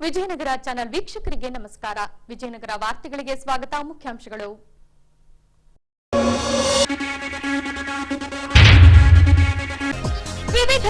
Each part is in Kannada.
ವಿಜಯನಗರ ಚಾನೆಲ್ ವೀಕ್ಷಕರಿಗೆ ನಮಸ್ಕಾರ. ವಿಜಯನಗರ ವಾರ್ತೆಗಳಿಗೆ ಸ್ವಾಗತ. ಮುಖ್ಯಾಂಶಗಳು. ವಿವಿಧ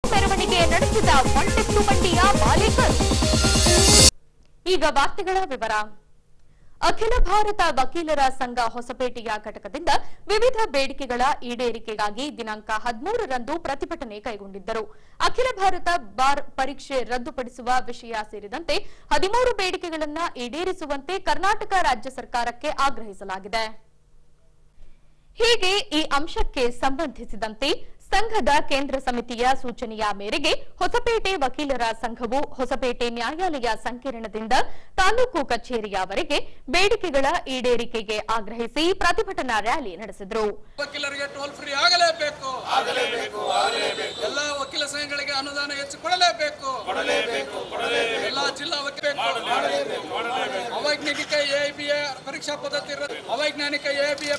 ಮೆರವಣಿಗೆ ನಡೆಸಿದ ಒಂಟೆತ್ತು ಬಂಡಿಯ ಮಾಲೀಕರು. ಈಗ ವಾರ್ತೆಗಳ ವಿವರ. ಅಖಿಲ ಭಾರತ ವಕೀಲರ ಸಂಘ ಹೊಸಪೇಟೆಯ ಘಟಕದಿಂದ ವಿವಿಧ ಬೇಡಿಕೆಗಳ ಈಡೇರಿಕೆಗಾಗಿ ದಿನಾಂಕ 13ರಂದು ಪ್ರತಿಭಟನೆ ಕೈಗೊಂಡಿದ್ದರು. ಅಖಿಲ ಭಾರತ ಬಾರ್ ಪರೀಕ್ಷೆ ರದ್ದುಪಡಿಸುವ ವಿಷಯ ಸೇರಿದಂತೆ 13 ಬೇಡಿಕೆಗಳನ್ನು ಈಡೇರಿಸುವಂತೆ ಕರ್ನಾಟಕ ರಾಜ್ಯ ಸರ್ಕಾರಕ್ಕೆ ಆಗ್ರಹಿಸಲಾಗಿದೆ. ಹೀಗೆ ಈ ಅಂಶಕ್ಕೆ ಸಂಬಂಧಿಸಿದಂತೆ ಸಂಘದ ಕೇಂದ್ರ ಸಮಿತಿಯ ಸೂಚನೆಯ ಮೇರೆಗೆ ಹೊಸಪೇಟೆ ವಕೀಲರ ಸಂಘವು ಹೊಸಪೇಟೆ ನ್ಯಾಯಾಲಯ ಸಂಕೀರ್ಣದಿಂದ ತಾಲೂಕು ಕಚೇರಿಯವರೆಗೆ ಬೇಡಿಕೆಗಳ ಈಡೇರಿಕೆಗೆ ಆಗ್ರಹಿಸಿ ಪ್ರತಿಭಟನಾ ರ್ಯಾಲಿ ನಡೆಸಿದರು. ವಕೀಲರಿಗೆ ಟೋಲ್ ಫ್ರೀ ಆಗಲೇಬೇಕು, ಎಲ್ಲ ವಕೀಲ ಸಂಘಗಳಿಗೆ ಅನುದಾನ ಹೆಚ್ಚಿಕೊಳ್ಳಲೇಬೇಕು, ಎಲ್ಲ ಜಿಲ್ಲಾ ಅವೈಜ್ಞಾನಿಕ ಎಬಿಎ ಪರೀಕ್ಷಾ ಪದ್ಧತಿ ಅವೈಜ್ಞಾನಿಕ ಎಬಿಎ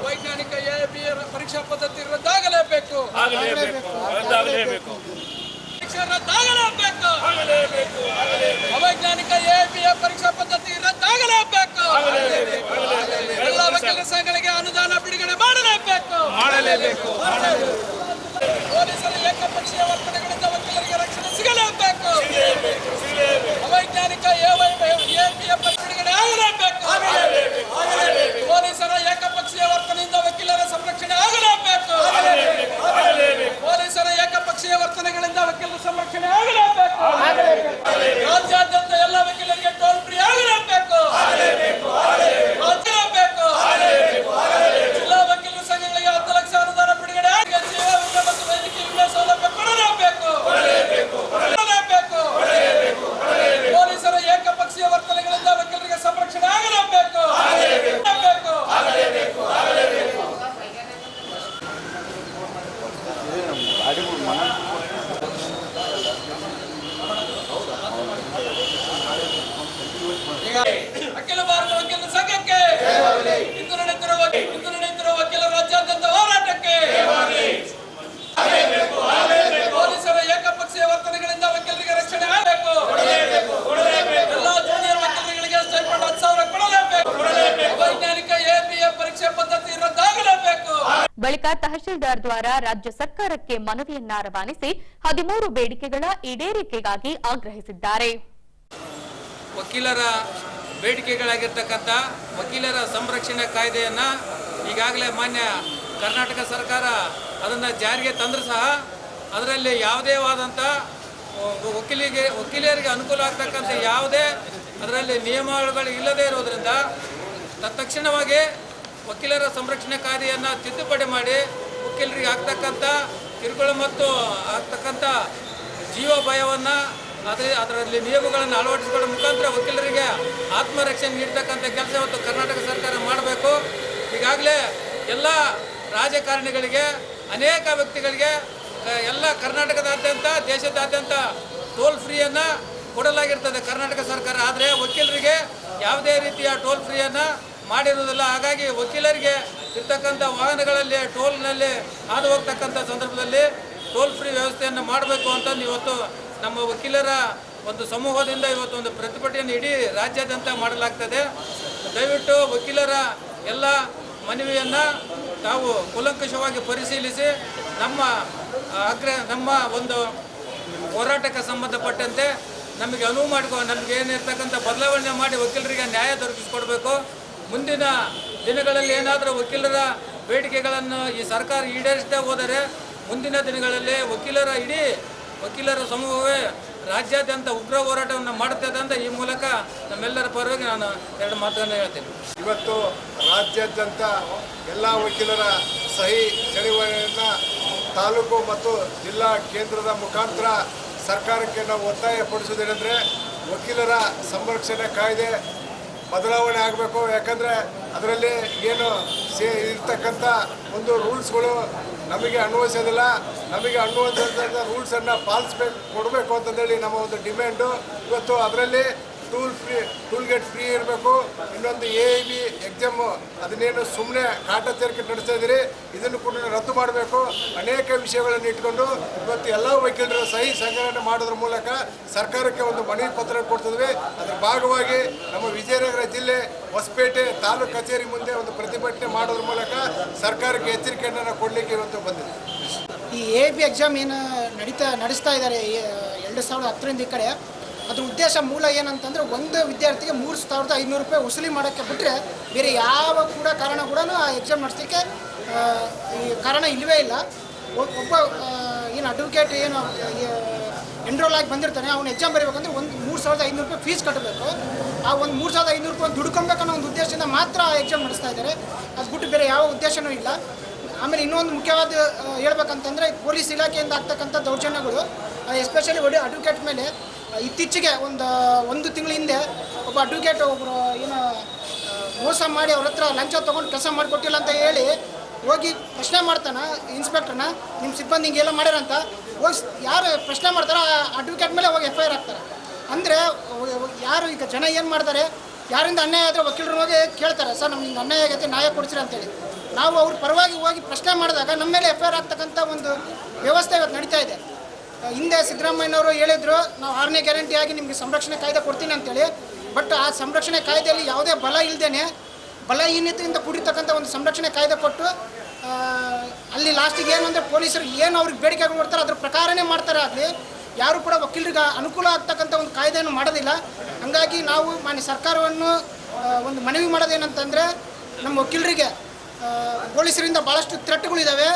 ಅವೈಜ್ಞಾನಿಕ ಎಬಿಎ ಪರೀಕ್ಷಾ ಪದ್ಧತಿ ರದ್ದಾಗಲೇಬೇಕು, ಅವೈಜ್ಞಾನಿಕ ಎಬಿಎ ಪರೀಕ್ಷಾ ಪದ್ಧತಿ ರದ್ದಾಗಲೇಬೇಕು, ಎಲ್ಲ ವಕೀಲ ಸಂಘಗಳಿಗೆ ಅನುದಾನ ಬಿಡುಗಡೆ ಮಾಡಲೇಬೇಕು, ಪೊಲೀಸರ ಏಕಪಕ್ಷೀಯ ವರ್ತನೆಗಳಿಂದ ವಕೀಲರಿಗೆ ರಕ್ಷಣೆ ಸಿಗಲೇಬೇಕು, ಅವೈಜ್ಞಾನಿಕ ಎಬಿಎ ಬಿಡುಗಡೆ ಆಗಲೇಬೇಕು, ಪೊಲೀಸರ ಏಕಪಕ್ಷೀಯ ವರ್ತನೆಯಿಂದ ವಕೀಲರ ಸಂರಕ್ಷಣೆ ಆಗಲೇಬೇಕು, ಪೊಲೀಸರ ಏಕಪಕ್ಷೀಯ ವರ್ತನೆಗಳಿಂದ ವಕೀಲರ ಸಂರಕ್ಷಣೆ ಆಗಲೇಬೇಕು, ರಾಜ್ಯಾದ್ಯಂತ ಎಲ್ಲ ವಕೀಲರಿಗೆ ಟೋಲ್ ಫ್ರೀ ಆಗಲೇಬೇಕು, ಜಿಲ್ಲಾ ವಕೀಲರ ಸಂಘಗಳಿಗೆ 10 ಲಕ್ಷ ಅನುದಾನ ಬಿಡುಗಡೆ ಮತ್ತು ವೈದ್ಯಕೀಯ ವಿಮೆ ಸೌಲಭ್ಯ ಕೊಡಲೇಬೇಕು, ಪೊಲೀಸರ ಏಕಪಕ್ಷೀಯ ವರ್ತನೆಗಳಿಂದ ವಕೀಲರಿಗೆ ಸಂರಕ್ಷಣೆ ಆಗಲೇಬೇಕು. ಅಖಿಲ ಭಾರತ ವಕೀಲರ ಸಂಘಕ್ಕೆ ಇಂದು ನಡೆಯುತ್ತಿರುವ ವಕೀಲರ ರಾಜ್ಯಾದ್ಯಂತ ಹೋರಾಟಕ್ಕೆ ಪೊಲೀಸರ ಏಕಪಕ್ಷೀಯ ವರ್ತನೆಗಳಿಂದ ವಕೀಲರಿಗೆ ರಕ್ಷಣೆ ಆಗಬೇಕು, ಎಲ್ಲ ಜೂನಿಯರ್ ವಕೀಲರಿಗೆ ಸ್ಟೈಪಂಡ್ 10,000 ಕೊಡಲೇಬೇಕು, ವೈಜ್ಞಾನಿಕ ಎಬಿಎ ಪರೀಕ್ಷೆ ಪದ್ಧತಿ ರದ್ದಾಗಲೇಬೇಕು. ಬಳಿಕ ತಹಶೀಲ್ದಾರ್ ದ್ವಾರ ರಾಜ್ಯ ಸರ್ಕಾರಕ್ಕೆ ಮನವಿಯನ್ನ ರವಾನಿಸಿ 13 ಬೇಡಿಕೆಗಳ ಈಡೇರಿಕೆಗಾಗಿ ಆಗ್ರಹಿಸಿದ್ದಾರೆ. ವಕೀಲರ ಬೇಡಿಕೆಗಳಾಗಿರ್ತಕ್ಕಂಥ ವಕೀಲರ ಸಂರಕ್ಷಣೆ ಕಾಯ್ದೆಯನ್ನ ಈಗಾಗಲೇ ಮಾನ್ಯ ಕರ್ನಾಟಕ ಸರ್ಕಾರ ಅದನ್ನು ಜಾರಿಗೆ ತಂದರೂ ಸಹ ಅದರಲ್ಲಿ ಯಾವುದೇ ಆದಂಥ ವಕೀಲರಿಗೆ ಅನುಕೂಲ ಆಗ್ತಕ್ಕಂಥ ಯಾವುದೇ ಅದರಲ್ಲಿ ನಿಯಮಗಳು ಇಲ್ಲದೇ ಇರೋದರಿಂದ ತತ್ಕ್ಷಣವಾಗಿ ವಕೀಲರ ಸಂರಕ್ಷಣೆ ಕಾಯ್ದೆಯನ್ನು ತಿದ್ದುಪಡಿ ಮಾಡಿ ವಕೀಲರಿಗೆ ಆಗ್ತಕ್ಕಂಥ ಕಿರುಕುಳ ಮತ್ತು ಆಗ್ತಕ್ಕಂಥ ಜೀವ ಭಯವನ್ನು ಅದರಲ್ಲಿ ನಿಯಮಗಳನ್ನು ಅಳವಡಿಸಿಕೊಳ್ಳುವ ಮುಖಾಂತರ ವಕೀಲರಿಗೆ ಆತ್ಮರಕ್ಷಣೆ ನೀಡತಕ್ಕಂಥ ಕೆಲಸ ಇವತ್ತು ಕರ್ನಾಟಕ ಸರ್ಕಾರ ಮಾಡಬೇಕು. ಈಗಾಗಲೇ ಎಲ್ಲ ರಾಜಕಾರಣಿಗಳಿಗೆ ಅನೇಕ ವ್ಯಕ್ತಿಗಳಿಗೆ ಎಲ್ಲ ಕರ್ನಾಟಕದಾದ್ಯಂತ ದೇಶದಾದ್ಯಂತ ಟೋಲ್ ಫ್ರೀಯನ್ನು ಕೊಡಲಾಗಿರ್ತದೆ ಕರ್ನಾಟಕ ಸರ್ಕಾರ. ಆದರೆ ವಕೀಲರಿಗೆ ಯಾವುದೇ ರೀತಿಯ ಟೋಲ್ ಫ್ರೀಯನ್ನು ಮಾಡಿರುವುದಿಲ್ಲ. ಹಾಗಾಗಿ ವಕೀಲರಿಗೆ ಇರ್ತಕ್ಕಂಥ ವಾಹನಗಳಲ್ಲಿ ಟೋಲ್ನಲ್ಲಿ ಹಾದು ಹೋಗ್ತಕ್ಕಂಥ ಸಂದರ್ಭದಲ್ಲಿ ಟೋಲ್ ಫ್ರೀ ವ್ಯವಸ್ಥೆಯನ್ನು ಮಾಡಬೇಕು ಅಂತ ಇವತ್ತು ನಮ್ಮ ವಕೀಲರ ಒಂದು ಸಮೂಹದಿಂದ ಇವತ್ತು ಒಂದು ಪ್ರತಿಭಟನೆಯನ್ನು ಇಡೀ ರಾಜ್ಯಾದ್ಯಂತ ಮಾಡಲಾಗ್ತದೆ. ದಯವಿಟ್ಟು ವಕೀಲರ ಎಲ್ಲ ಮನವಿಯನ್ನು ತಾವು ಕೂಲಂಕಷವಾಗಿ ಪರಿಶೀಲಿಸಿ ನಮ್ಮ ಒಂದು ಹೋರಾಟಕ್ಕೆ ಸಂಬಂಧಪಟ್ಟಂತೆ ನಮಗೆ ಅನುವು ನಮಗೆ ಏನಿರ್ತಕ್ಕಂಥ ಬದಲಾವಣೆ ಮಾಡಿ ವಕೀಲರಿಗೆ ನ್ಯಾಯ ದೊರಕಿಸಿಕೊಡಬೇಕು. ಮುಂದಿನ ದಿನಗಳಲ್ಲಿ ಏನಾದರೂ ವಕೀಲರ ಬೇಡಿಕೆಗಳನ್ನು ಈ ಸರ್ಕಾರ ಈಡೇರಿಸದೇ ಹೋದರೆ ಮುಂದಿನ ದಿನಗಳಲ್ಲಿ ಇಡೀ ವಕೀಲರ ಸಮೂಹವೇ ರಾಜ್ಯಾದ್ಯಂತ ಉಗ್ರ ಹೋರಾಟವನ್ನು ಮಾಡುತ್ತದೆ ಅಂತ ಈ ಮೂಲಕ ನಮ್ಮೆಲ್ಲರ ಪರವಾಗಿ ನಾನು ಎರಡು ಮಾತುಗಳನ್ನು ಹೇಳ್ತೇನೆ. ಇವತ್ತು ರಾಜ್ಯಾದ್ಯಂತ ಎಲ್ಲ ವಕೀಲರ ಸಹಿ ಚಳುವಳಿಯನ್ನು ತಾಲೂಕು ಮತ್ತು ಜಿಲ್ಲಾ ಕೇಂದ್ರದ ಮುಖಾಂತರ ಸರ್ಕಾರಕ್ಕೆ ನಾವು ಒತ್ತಾಯಪಡಿಸೋದೇನೆಂದರೆ ವಕೀಲರ ಸಂರಕ್ಷಣೆ ಕಾಯ್ದೆ ಬದಲಾವಣೆ ಆಗಬೇಕು. ಯಾಕಂದರೆ ಅದರಲ್ಲಿ ಏನು ಇರ್ತಕ್ಕಂಥ ಒಂದು ರೂಲ್ಸ್ಗಳು ನಮಗೆ ಅನ್ವಯಿಸೋದಿಲ್ಲ. ನಮಗೆ ಅನ್ವಯಿಸಿದ ರೂಲ್ಸನ್ನು ಕೊಡಬೇಕು ಅಂತಂದೇಳಿ ನಮ್ಮ ಒಂದು ಡಿಮ್ಯಾಂಡು. ಇವತ್ತು ಅದರಲ್ಲಿ ಟೂಲ್ ಗೇಟ್ ಫ್ರೀ ಇರಬೇಕು. ಇನ್ನೊಂದು AIB ಎಕ್ಸಾಮು ಅದನ್ನೇನು ಸುಮ್ಮನೆ ಕಾಟಾಚಾರಕ್ಕೆ ನಡೆಸ್ತಾ ಇದ್ದೀರಿ, ಇದನ್ನು ಕೂಡ ರದ್ದು ಮಾಡಬೇಕು. ಅನೇಕ ವಿಷಯಗಳನ್ನು ಇಟ್ಕೊಂಡು ಇವತ್ತು ಎಲ್ಲ ವಕೀಲರ ಸಹಿ ಸಂಗ್ರಹಣೆ ಮಾಡೋದ್ರ ಮೂಲಕ ಸರ್ಕಾರಕ್ಕೆ ಒಂದು ಮನವಿ ಪತ್ರ ಕೊಡ್ತಿದ್ವಿ. ಅದರ ಭಾಗವಾಗಿ ನಮ್ಮ ವಿಜಯನಗರ ಜಿಲ್ಲೆ ಹೊಸಪೇಟೆ ತಾಲೂಕು ಕಚೇರಿ ಮುಂದೆ ಒಂದು ಪ್ರತಿಭಟನೆ ಮಾಡೋದ್ರ ಮೂಲಕ ಸರ್ಕಾರಕ್ಕೆ ಎಚ್ಚರಿಕೆಯನ್ನು ಕೊಡಲಿಕ್ಕೆ ಇವತ್ತು ಬಂದಿದೆ. ಈ AIB ಎಕ್ಸಾಮ್ ಏನು ನಡೆಸ್ತಾ ಇದ್ದಾರೆ 2010ರಿಂದ ಈ ಕಡೆ, ಅದ್ರ ಉದ್ದೇಶ ಮೂಲ ಏನಂತಂದರೆ ಒಂದು ವಿದ್ಯಾರ್ಥಿಗೆ 3,500 ರೂಪಾಯಿ ವಸೂಲಿ ಮಾಡೋಕ್ಕೆ ಬಿಟ್ಟರೆ ಬೇರೆ ಯಾವ ಕೂಡ ಕಾರಣ ಕೂಡ ಆ ಎಕ್ಸಾಮ್ ನಡೆಸಲಿಕ್ಕೆ ಈ ಕಾರಣ ಇಲ್ಲವೇ ಇಲ್ಲ. ಒಬ್ಬ ಏನು ಅಡ್ವೊಕೇಟ್ ಏನು ಎನ್ರೋಲ್ ಆಗಿ ಬಂದಿರ್ತಾನೆ, ಅವ್ನು ಎಕ್ಸಾಮ್ ಬರೀಬೇಕಂದ್ರೆ 3,500 ರೂಪಾಯಿ ಫೀಸ್ ಕಟ್ಟಬೇಕು. ಆ 3,500 ರೂಪಾಯಿ ದುಡ್ಕೊಬೇಕನ್ನೋ ಒಂದು ಉದ್ದೇಶದಿಂದ ಮಾತ್ರ ಆ ಎಕ್ಸಾಮ್ ನಡೆಸ್ತಾ ಇದ್ದಾರೆ. ಅದು ಬಿಟ್ಟು ಬೇರೆ ಯಾವ ಉದ್ದೇಶವೂ ಇಲ್ಲ. ಆಮೇಲೆ ಇನ್ನೊಂದು ಮುಖ್ಯವಾದ ಹೇಳ್ಬೇಕಂತಂದರೆ ಪೊಲೀಸ್ ಇಲಾಖೆಯಿಂದ ಆಗ್ತಕ್ಕಂಥ ದೌರ್ಜನ್ಯಗಳು, ಎಸ್ಪೆಷಲಿ ಅಡ್ವೊಕೇಟ್ ಮೇಲೆ ಇತ್ತೀಚೆಗೆ ಒಂದು ತಿಂಗಳ ಹಿಂದೆ ಒಬ್ಬ ಅಡ್ವೊಕೇಟ್ ಒಬ್ಬರು ಏನು ಮೋಸ ಮಾಡಿ ಅವ್ರ ಹತ್ರ ಲಂಚ ತೊಗೊಂಡು ಕೆಲಸ ಮಾಡಿಕೊಟ್ಟಿಲ್ಲ ಅಂತ ಹೇಳಿ ಹೋಗಿ ಪ್ರಶ್ನೆ ಮಾಡ್ತಾನೆ ಇನ್ಸ್ಪೆಕ್ಟರ್ನ, ನಿಮ್ಮ ಸಿಬ್ಬಂದಿ ಹಿಂಗೆಲ್ಲ ಮಾಡ್ಯಾರಂತ ಹೋಗಿ ಯಾರು ಪ್ರಶ್ನೆ ಮಾಡ್ತಾರೋ ಆ ಅಡ್ವೊಕೇಟ್ ಮೇಲೆ ಹೋಗಿ FIR ಆಗ್ತಾರೆ. ಅಂದರೆ ಯಾರು ಈಗ ಜನ ಏನು ಮಾಡ್ತಾರೆ, ಯಾರಿಂದ ಅನ್ಯಾಯ ಆದರೆ ವಕೀಲರು ಹೋಗಿ ಕೇಳ್ತಾರೆ, ಸರ್ ನಮ್ಗೆ ಹಿಂಗೆ ಅನ್ಯಾಯ ಆಗೈತೆ ನ್ಯಾಯ ಕೊಡಿಸ್ರಿ ಅಂತೇಳಿ. ನಾವು ಅವ್ರ ಪರವಾಗಿ ಹೋಗಿ ಪ್ರಶ್ನೆ ಮಾಡಿದಾಗ ನಮ್ಮ ಮೇಲೆ FIR ಆಗ್ತಕ್ಕಂಥ ಒಂದು ವ್ಯವಸ್ಥೆ ಇವತ್ತು ನಡೀತಾ ಇದೆ. ಹಿಂದೆ ಸಿದ್ದರಾಮಯ್ಯನವರು ಹೇಳಿದ್ರು, ನಾವು 6ನೇ ಗ್ಯಾರಂಟಿಯಾಗಿ ನಿಮಗೆ ಸಂರಕ್ಷಣೆ ಕಾಯ್ದೆ ಕೊಡ್ತೀನಿ ಅಂತೇಳಿ. ಬಟ್ ಆ ಸಂರಕ್ಷಣೆ ಕಾಯ್ದೆಯಲ್ಲಿ ಯಾವುದೇ ಬಲ ಇಲ್ಲದೇ ಬಲಹೀನತೆಯಿಂದ ಕೂಡಿರ್ತಕ್ಕಂಥ ಒಂದು ಸಂರಕ್ಷಣೆ ಕಾಯ್ದೆ ಕೊಟ್ಟು ಅಲ್ಲಿ ಲಾಸ್ಟಿಗೆ ಏನು ಅಂದರೆ ಪೊಲೀಸರು ಏನು ಅವ್ರಿಗೆ ಬೇಡಿಕೆಗಳು ಕೊಡ್ತಾರೆ ಅದ್ರ ಪ್ರಕಾರನೇ ಮಾಡ್ತಾರೆ. ಆಗಲಿ ಯಾರು ಕೂಡ ವಕೀಲರಿಗೆ ಅನುಕೂಲ ಆಗ್ತಕ್ಕಂಥ ಒಂದು ಕಾಯ್ದೆಯನ್ನು ಮಾಡೋದಿಲ್ಲ. ಹಾಗಾಗಿ ನಾವು ಮಾನ್ಯ ಸರ್ಕಾರವನ್ನು ಒಂದು ಮನವಿ ಮಾಡೋದೇನಂತಂದರೆ, ನಮ್ಮ ವಕೀಲರಿಗೆ ಪೊಲೀಸರಿಂದ ಭಾಳಷ್ಟು ಥ್ರೆಟ್ಗಳಿದ್ದಾವೆ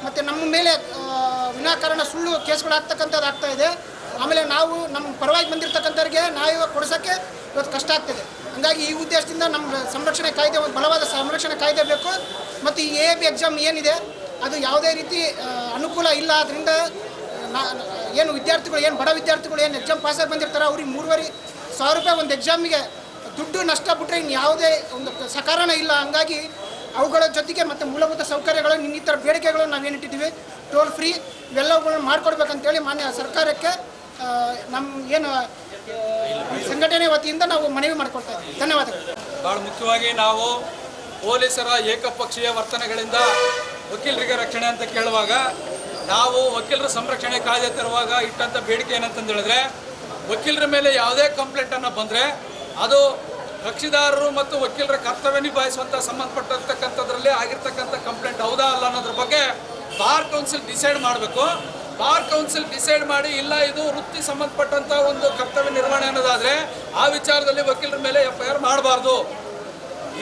ಮತ್ತು ನಮ್ಮ ಮೇಲೆ ವಿನಾಕಾರಣ ಸುಳ್ಳು ಕೇಸ್ಗಳು ಆಗ್ತಕ್ಕಂಥದ್ದು ಆಗ್ತಾ ಇದೆ. ಆಮೇಲೆ ನಾವು ನಮ್ಮ ಪರವಾಗಿ ಬಂದಿರತಕ್ಕಂಥವ್ರಿಗೆ ನ್ಯಾಯ ಕೊಡಿಸೋಕ್ಕೆ ಇವತ್ತು ಕಷ್ಟ ಆಗ್ತದೆ. ಹಾಗಾಗಿ ಈ ಉದ್ದೇಶದಿಂದ ನಮ್ಮ ಸಂರಕ್ಷಣೆ ಕಾಯ್ದೆ, ಒಂದು ಬಲವಾದ ಸಂರಕ್ಷಣೆ ಕಾಯ್ದೆ ಬೇಕು. ಮತ್ತು ಈ AIB ಎಕ್ಸಾಮ್ ಏನಿದೆ ಅದು ಯಾವುದೇ ರೀತಿ ಅನುಕೂಲ ಇಲ್ಲ. ಅದರಿಂದ ಏನು ವಿದ್ಯಾರ್ಥಿಗಳು, ಏನು ಬಡ ವಿದ್ಯಾರ್ಥಿಗಳು ಏನು ಎಕ್ಸಾಮ್ ಪಾಸಾಗಿ ಬಂದಿರ್ತಾರೆ ಅವ್ರಿಗೆ 3,500 ರೂಪಾಯಿ ಒಂದು ಎಕ್ಸಾಮಿಗೆ ದುಡ್ಡು ನಷ್ಟ ಬಿಟ್ಟರೆ ಇನ್ನು ಯಾವುದೇ ಒಂದು ಸಕಾರಣ ಇಲ್ಲ. ಹಂಗಾಗಿ ಅವುಗಳ ಜೊತೆಗೆ ಮತ್ತು ಮೂಲಭೂತ ಸೌಕರ್ಯಗಳು, ಇನ್ನಿತರ ಬೇಡಿಕೆಗಳು ನಾವೇನಿಟ್ಟಿದ್ದೀವಿ, ಟೋಲ್ ಫ್ರೀ ಇವೆಲ್ಲವುಗಳನ್ನು ಮಾಡಿಕೊಡ್ಬೇಕಂತೇಳಿ ಮಾನ್ಯ ಸರ್ಕಾರಕ್ಕೆ ನಮ್ಮ ಏನು ಸಂಘಟನೆ ವತಿಯಿಂದ ನಾವು ಮನವಿ ಮಾಡಿಕೊಡ್ತಾ ಇದ್ದೀವಿ. ಧನ್ಯವಾದಗಳು. ಭಾಳ ಮುಖ್ಯವಾಗಿ ನಾವು ಪೊಲೀಸರ ಏಕಪಕ್ಷೀಯ ವರ್ತನೆಗಳಿಂದ ವಕೀಲರಿಗೆ ರಕ್ಷಣೆ ಅಂತ ಕೇಳುವಾಗ, ನಾವು ವಕೀಲರ ಸಂರಕ್ಷಣೆ ಕಾಯ್ದೆ ತರುವಾಗ ಇಟ್ಟಂಥ ಬೇಡಿಕೆ ಏನಂತಂದು ಹೇಳಿದ್ರೆ, ವಕೀಲರ ಮೇಲೆ ಯಾವುದೇ ಕಂಪ್ಲೇಂಟನ್ನು ಬಂದರೆ ಅದು ಕಕ್ಷಿದಾರರು ಮತ್ತು ವಕೀಲರ ಕರ್ತವ್ಯ ನಿಭಾಯಿಸುವಂಥ ಸಂಬಂಧಪಟ್ಟಿರ್ತಕ್ಕಂಥದ್ರಲ್ಲಿ ಆಗಿರ್ತಕ್ಕಂಥ ಕಂಪ್ಲೇಂಟ್ ಹೌದಾ ಅಲ್ಲ ಅನ್ನೋದ್ರ ಬಗ್ಗೆ ಬಾರ್ ಕೌನ್ಸಿಲ್ ಡಿಸೈಡ್ ಮಾಡಬೇಕು. ಬಾರ್ ಕೌನ್ಸಿಲ್ ಡಿಸೈಡ್ ಮಾಡಿ ಇಲ್ಲ ಇದು ವೃತ್ತಿ ಸಂಬಂಧಪಟ್ಟಂಥ ಒಂದು ಕರ್ತವ್ಯ ನಿರ್ವಹಣೆ ಅನ್ನೋದಾದರೆ ಆ ವಿಚಾರದಲ್ಲಿ ವಕೀಲರ ಮೇಲೆ FIR ಮಾಡಬಾರ್ದು.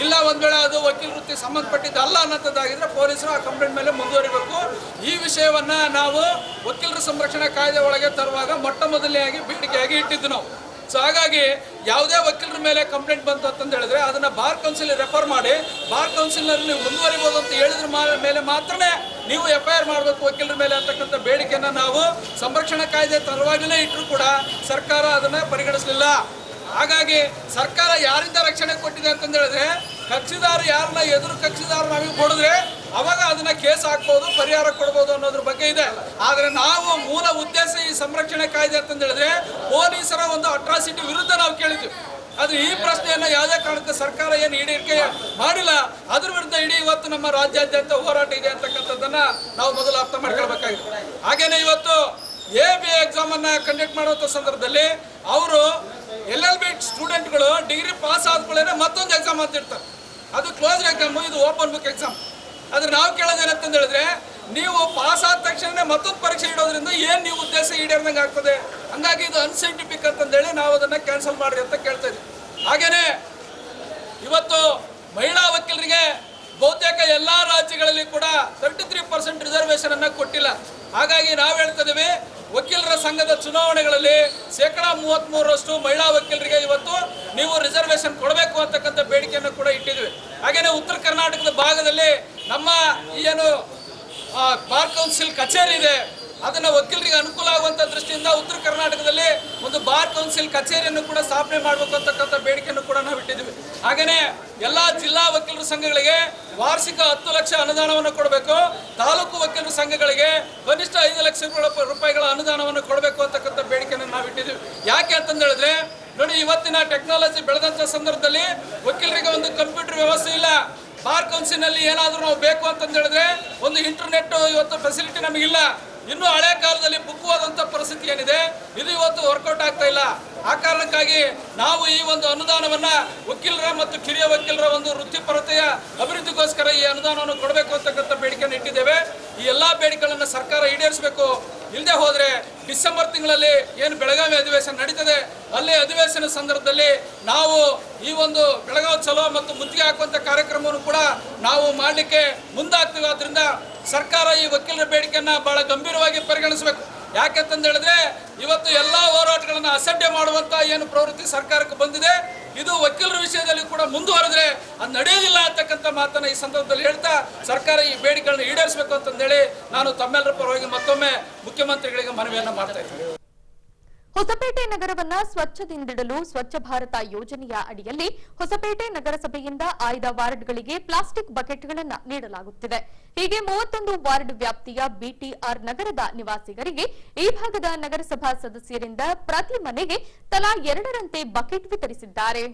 ಇಲ್ಲ ಒಂದು ವೇಳೆ ಅದು ವಕೀಲ ವೃತ್ತಿ ಸಂಬಂಧಪಟ್ಟಿದ್ದಲ್ಲ ಅನ್ನೋದಾಗಿದ್ರೆ ಪೊಲೀಸರು ಆ ಕಂಪ್ಲೇಂಟ್ ಮೇಲೆ ಮುಂದುವರಿಬೇಕು. ಈ ವಿಷಯವನ್ನು ನಾವು ವಕೀಲರ ಸಂರಕ್ಷಣಾ ಕಾಯ್ದೆ ಒಳಗೆ ತರುವಾಗ ಮೊಟ್ಟ ಮೊದಲನೆಯಾಗಿ ಬೇಡಿಕೆಯಾಗಿ ಇಟ್ಟಿದ್ದು ನಾವು. ಸೊ ಹಾಗಾಗಿ ಯಾವುದೇ ವಕೀಲರ ಮೇಲೆ ಕಂಪ್ಲೇಂಟ್ ಬಂತು ಅಂತಂದು ಹೇಳಿದ್ರೆ ಅದನ್ನು ಬಾರ್ ಕೌನ್ಸಿಲ್ ರೆಫರ್ ಮಾಡಿ ಬಾರ್ ಕೌನ್ಸಿಲ್ನಲ್ಲಿ ನೀವು ಮುಂದುವರಿಬೋದು ಅಂತ ಹೇಳಿದ್ರ ಮೇಲೆ ಮಾತ್ರನೇ ನೀವು FIR ಮಾಡಬೇಕು ವಕೀಲರ ಮೇಲೆ ಅಂತಕ್ಕಂಥ ಬೇಡಿಕೆಯನ್ನು ನಾವು ಸಂರಕ್ಷಣಾ ಕಾಯ್ದೆ ತರುವಾಗಲೇ ಇಟ್ಟರೂ ಕೂಡ ಸರ್ಕಾರ ಅದನ್ನು ಪರಿಗಣಿಸಲಿಲ್ಲ. ಹಾಗಾಗಿ ಸರ್ಕಾರ ಯಾರಿಂದ ರಕ್ಷಣೆ ಕೊಟ್ಟಿದೆ ಅಂತಂದು ಹೇಳಿದ್ರೆ, ಕಕ್ಷಿದಾರ ಯಾರನ್ನ ಎದುರು ಕಕ್ಷಿದಾರ ನಮಗೆ ಕೊಡಿದ್ರೆ ಅವಾಗ ಅದನ್ನ ಕೇಸ್ ಹಾಕ್ಬೋದು, ಪರಿಹಾರ ಕೊಡ್ಬೋದು ಅನ್ನೋದ್ರ ಬಗ್ಗೆ ಇದೆ. ಆದರೆ ನಾವು ಮೂಲ ಉದ್ದೇಶ ಈ ಸಂರಕ್ಷಣೆ ಕಾಯ್ದೆ ಅಂತಂದು ಹೇಳಿದ್ರೆ ಪೊಲೀಸರ ಒಂದು ಅಟ್ರಾಸಿಟಿ ವಿರುದ್ಧ ನಾವು ಕೇಳಿದ್ವಿ. ಆದರೆ ಈ ಪ್ರಶ್ನೆಯನ್ನು ಯಾವುದೇ ಕಾರಣಕ್ಕೆ ಸರ್ಕಾರ ಏನು ಈಡೇರಿಕೆ ಮಾಡಿಲ್ಲ. ಅದ್ರ ವಿರುದ್ಧ ಇಡೀ ಇವತ್ತು ನಮ್ಮ ರಾಜ್ಯಾದ್ಯಂತ ಹೋರಾಟ ಇದೆ ಅಂತಕ್ಕಂಥದ್ದನ್ನು ನಾವು ಮೊದಲು ಅರ್ಥ ಮಾಡ್ಕೊಳ್ಬೇಕಾಗಿದೆ. ಹಾಗೇನೆ ಇವತ್ತು AIB ಎಕ್ಸಾಮನ್ನು ಕಂಡಕ್ಟ್ ಮಾಡುವಂಥ ಸಂದರ್ಭದಲ್ಲಿ ಅವರು LLB ಸ್ಟೂಡೆಂಟ್ಗಳು ಡಿಗ್ರಿ ಪಾಸ್ ಆದ್ಮೇಲೆ ಮತ್ತೊಂದು ಎಕ್ಸಾಮ್ ಅಂತ ಇರ್ತಾರೆ. ಅದು ಕ್ಲೋಸ್ ಎಕ್ಸಾಮು, ಇದು ಓಪನ್ ಬುಕ್ ಎಕ್ಸಾಮ್. ಆದರೆ ನಾವು ಕೇಳೋದೇನಂತಂದು ಹೇಳಿದ್ರೆ, ನೀವು ಪಾಸ್ ಆದ ತಕ್ಷಣ ಮತ್ತೊಂದು ಪರೀಕ್ಷೆ ಇಡೋದ್ರಿಂದ ಏನು ನೀವು ಉದ್ದೇಶ ಈಡೇರಿದಂಗೆ ಆಗ್ತದೆ. ಹಂಗಾಗಿ ಇದು ಅನ್ಸೈಂಟಿಫಿಕ್ ಅಂತಂದೇಳಿ ನಾವು ಅದನ್ನು ಕ್ಯಾನ್ಸಲ್ ಮಾಡಿರಿ ಅಂತ ಕೇಳ್ತಾ ಇದ್ದೀವಿ. ಹಾಗೇನೆ ಇವತ್ತು ಮಹಿಳಾ ವಕೀಲರಿಗೆ ಬಹುತೇಕ ಎಲ್ಲ ರಾಜ್ಯಗಳಲ್ಲಿ ಕೂಡ 33% ರಿಸರ್ವೇಷನ್ ಅನ್ನು ಕೊಟ್ಟಿಲ್ಲ. ಹಾಗಾಗಿ ನಾವು ಹೇಳ್ತಾ ಇದ್ದೀವಿ, ವಕೀಲರ ಸಂಘದ ಚುನಾವಣೆಗಳಲ್ಲಿ 33% ಮಹಿಳಾ ವಕೀಲರಿಗೆ ಇವತ್ತು ನೀವು ರಿಸರ್ವೇಷನ್ ಕೊಡಬೇಕು ಅಂತಕ್ಕಂಥ ಬೇಡಿಕೆಯನ್ನು ಕೂಡ ಇಟ್ಟಿದ್ವಿ. ಹಾಗೇನೆ ಉತ್ತರ ಕರ್ನಾಟಕದ ಭಾಗದಲ್ಲಿ ನಮ್ಮ ಏನು ಬಾರ್ ಕೌನ್ಸಿಲ್ ಕಚೇರಿ ಇದೆ ಅದನ್ನು ವಕೀಲರಿಗೆ ಅನುಕೂಲ ಆಗುವಂಥ ದೃಷ್ಟಿಯಿಂದ ಉತ್ತರ ಕರ್ನಾಟಕದಲ್ಲಿ ಒಂದು ಬಾರ್ ಕೌನ್ಸಿಲ್ ಕಚೇರಿಯನ್ನು ಕೂಡ ಸ್ಥಾಪನೆ ಮಾಡಬೇಕು ಅಂತಕ್ಕಂಥ ಬೇಡಿಕೆಯನ್ನು ಕೂಡ ನಾವು ಇಟ್ಟಿದ್ದೀವಿ. ಹಾಗೆಯೇ ಎಲ್ಲ ಜಿಲ್ಲಾ ವಕೀಲರ ಸಂಘಗಳಿಗೆ ವಾರ್ಷಿಕ 10 ಲಕ್ಷ ಅನುದಾನವನ್ನು ಕೊಡಬೇಕು, ತಾಲೂಕು ವಕೀಲರ ಸಂಘಗಳಿಗೆ ಕನಿಷ್ಠ 5 ಲಕ್ಷ ರೂಪಾಯಿಗಳ ಅನುದಾನವನ್ನು ಕೊಡಬೇಕು ಅಂತಕ್ಕಂಥ ಬೇಡಿಕೆಯನ್ನು ನಾವು ಇಟ್ಟಿದ್ದೀವಿ. ಯಾಕೆ ಅಂತಂದು ಹೇಳಿದ್ರೆ ನೋಡಿ, ಇವತ್ತಿನ ಟೆಕ್ನಾಲಜಿ ಬೆಳೆದಂಥ ಸಂದರ್ಭದಲ್ಲಿ ವಕೀಲರಿಗೆ ಒಂದು ಕಂಪ್ಯೂಟರ್ ವ್ಯವಸ್ಥೆ ಇಲ್ಲ. ಬಾರ್ ಕೌನ್ಸಿಲ್ನಲ್ಲಿ ಏನಾದರೂ ನಾವು ಬೇಕು ಅಂತಂದು ಹೇಳಿದ್ರೆ ಒಂದು ಇಂಟರ್ನೆಟ್ ಇವತ್ತು ಫೆಸಿಲಿಟಿ ನಮಗಿಲ್ಲ. ಇನ್ನು ಹಳೆ ಕಾಲದಲ್ಲಿ ಬುಕ್ವಾದಂಥ ಪರಿಸ್ಥಿತಿ ಏನಿದೆ ಇದು ಇವತ್ತು ವರ್ಕೌಟ್ ಆಗ್ತಾ ಇಲ್ಲ. ಆ ಕಾರಣಕ್ಕಾಗಿ ನಾವು ಈ ಒಂದು ಅನುದಾನವನ್ನು ವಕೀಲರ ಮತ್ತು ಕಿರಿಯ ವಕೀಲರ ಒಂದು ವೃತ್ತಿಪರತೆಯ ಅಭಿವೃದ್ಧಿಗೋಸ್ಕರ ಈ ಅನುದಾನವನ್ನು ಕೊಡಬೇಕು ಅಂತಕ್ಕಂಥ ಬೇಡಿಕೆಯನ್ನು ಇಟ್ಟಿದ್ದೇವೆ. ಈ ಎಲ್ಲ ಬೇಡಿಕೆಗಳನ್ನು ಸರ್ಕಾರ ಈಡೇರಿಸಬೇಕು. ಇಲ್ಲದೆ ಹೋದರೆ ಡಿಸೆಂಬರ್ ತಿಂಗಳಲ್ಲಿ ಏನು ಬೆಳಗಾವಿ ಅಧಿವೇಶನ ನಡೀತದೆ ಅಲ್ಲಿ ಅಧಿವೇಶನ ಸಂದರ್ಭದಲ್ಲಿ ನಾವು ಈ ಒಂದು ಬೆಳಗಾವಿ ಚಲೋ ಮತ್ತು ಮುತ್ತಿಗೆ ಹಾಕುವಂಥ ಕಾರ್ಯಕ್ರಮವನ್ನು ಕೂಡ ನಾವು ಮಾಡಲಿಕ್ಕೆ ಮುಂದಾಗ್ತೀವಿ. ಆದ್ದರಿಂದ ಸರ್ಕಾರ ಈ ವಕೀಲರ ಬೇಡಿಕೆಯನ್ನು ಬಹಳ ಗಂಭೀರವಾಗಿ ಪರಿಗಣಿಸಬೇಕು. ಯಾಕೆಂತಂದು ಹೇಳಿದ್ರೆ ಇವತ್ತು ಎಲ್ಲ ಹೋರಾಟಗಳನ್ನು ಅಸಡ್ಡೆ ಮಾಡುವಂಥ ಏನು ಪ್ರವೃತ್ತಿ ಸರ್ಕಾರಕ್ಕೆ ಬಂದಿದೆ, ಇದು ವಕೀಲರ ವಿಷಯದಲ್ಲಿ ಕೂಡ ಮುಂದುವರೆದ್ರೆ ಅದು ನಡೆಯೋದಿಲ್ಲ ಅಂತಕ್ಕಂಥ ಮಾತನ್ನು ಈ ಸಂದರ್ಭದಲ್ಲಿ ಹೇಳ್ತಾ ಸರ್ಕಾರ ಈ ಬೇಡಿಕೆಗಳನ್ನು ಈಡೇರಿಸಬೇಕು ಅಂತಂದೇಳಿ ನಾನು ತಮ್ಮೆಲ್ಲರ ಪರವಾಗಿ ಮತ್ತೊಮ್ಮೆ ಮುಖ್ಯಮಂತ್ರಿಗಳಿಗೆ ಮನವಿಯನ್ನು ಮಾಡ್ತಾ ಇದ್ದೀನಿ. ಹೊಸಪೇಟೆ ನಗರವನ್ನ ಸ್ವಚ್ಛದಿಂದಿಡಲು ಸ್ವಚ್ಛ ಭಾರತ ಯೋಜನೆಯ ಅಡಿಯಲ್ಲಿ ಹೊಸಪೇಟೆ ನಗರಸಭೆಯಿಂದ ಆಯ್ದ ವಾರ್ಡ್ಗಳಿಗೆ ಪ್ಲಾಸ್ಟಿಕ್ ಬಕೆಟ್ಗಳನ್ನು ನೀಡಲಾಗುತ್ತಿದೆ. ಹೀಗೆ 31 ವಾರ್ಡ್ ವ್ಯಾಪ್ತಿಯ ಬಿಟಿಆರ್ ನಗರದ ನಿವಾಸಿಗರಿಗೆ ಈ ಭಾಗದ ನಗರಸಭಾ ಸದಸ್ಯರಿಂದ ಪ್ರತಿ ಮನೆಗೆ ತಲಾ 2ರಂತೆ ಬಕೆಟ್ ವಿತರಿಸಿದ್ದಾರೆ.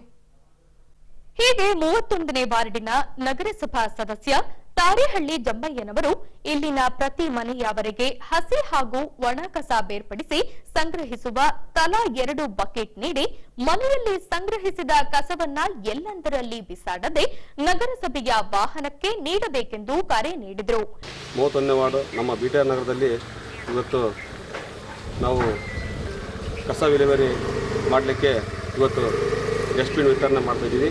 ಹೀಗೆ 31ನೇ ವಾರ್ಡಿನ ನಗರಸಭಾ ಸದಸ್ಯ ತಾರೇಹಳ್ಳಿ ಜಮ್ಮಯ್ಯನವರು ಇಲ್ಲಿನ ಪ್ರತಿ ಮನೆಯವರೆಗೆ ಹಸಿ ಹಾಗೂ ಒಣ ಕಸ ಬೇರ್ಪಡಿಸಿ ಸಂಗ್ರಹಿಸುವ ತಲಾ 2 ಬಕೆಟ್ ನೀಡಿ ಮನೆಯಲ್ಲಿ ಸಂಗ್ರಹಿಸಿದ ಕಸವನ್ನ ಎಲ್ಲೆಂದರಲ್ಲಿ ಬಿಸಾಡದೆ ನಗರಸಭೆಯ ವಾಹನಕ್ಕೆ ನೀಡಬೇಕೆಂದು ಕರೆ ನೀಡಿದರು. 31ನೇ ವಾರ್ಡ್ ನಮ್ಮ ಬಿಟಿಆರ್ ನಗರದಲ್ಲಿ ಇವತ್ತು ನಾವು ಕಸ ವಿಲೇವಾರಿ ಮಾಡಲಿಕ್ಕೆ ಇವತ್ತು ಡಸ್ಟ್ಬಿನ್ ವಿತರಣೆ ಮಾಡ್ತಾಯಿದ್ದೀವಿ.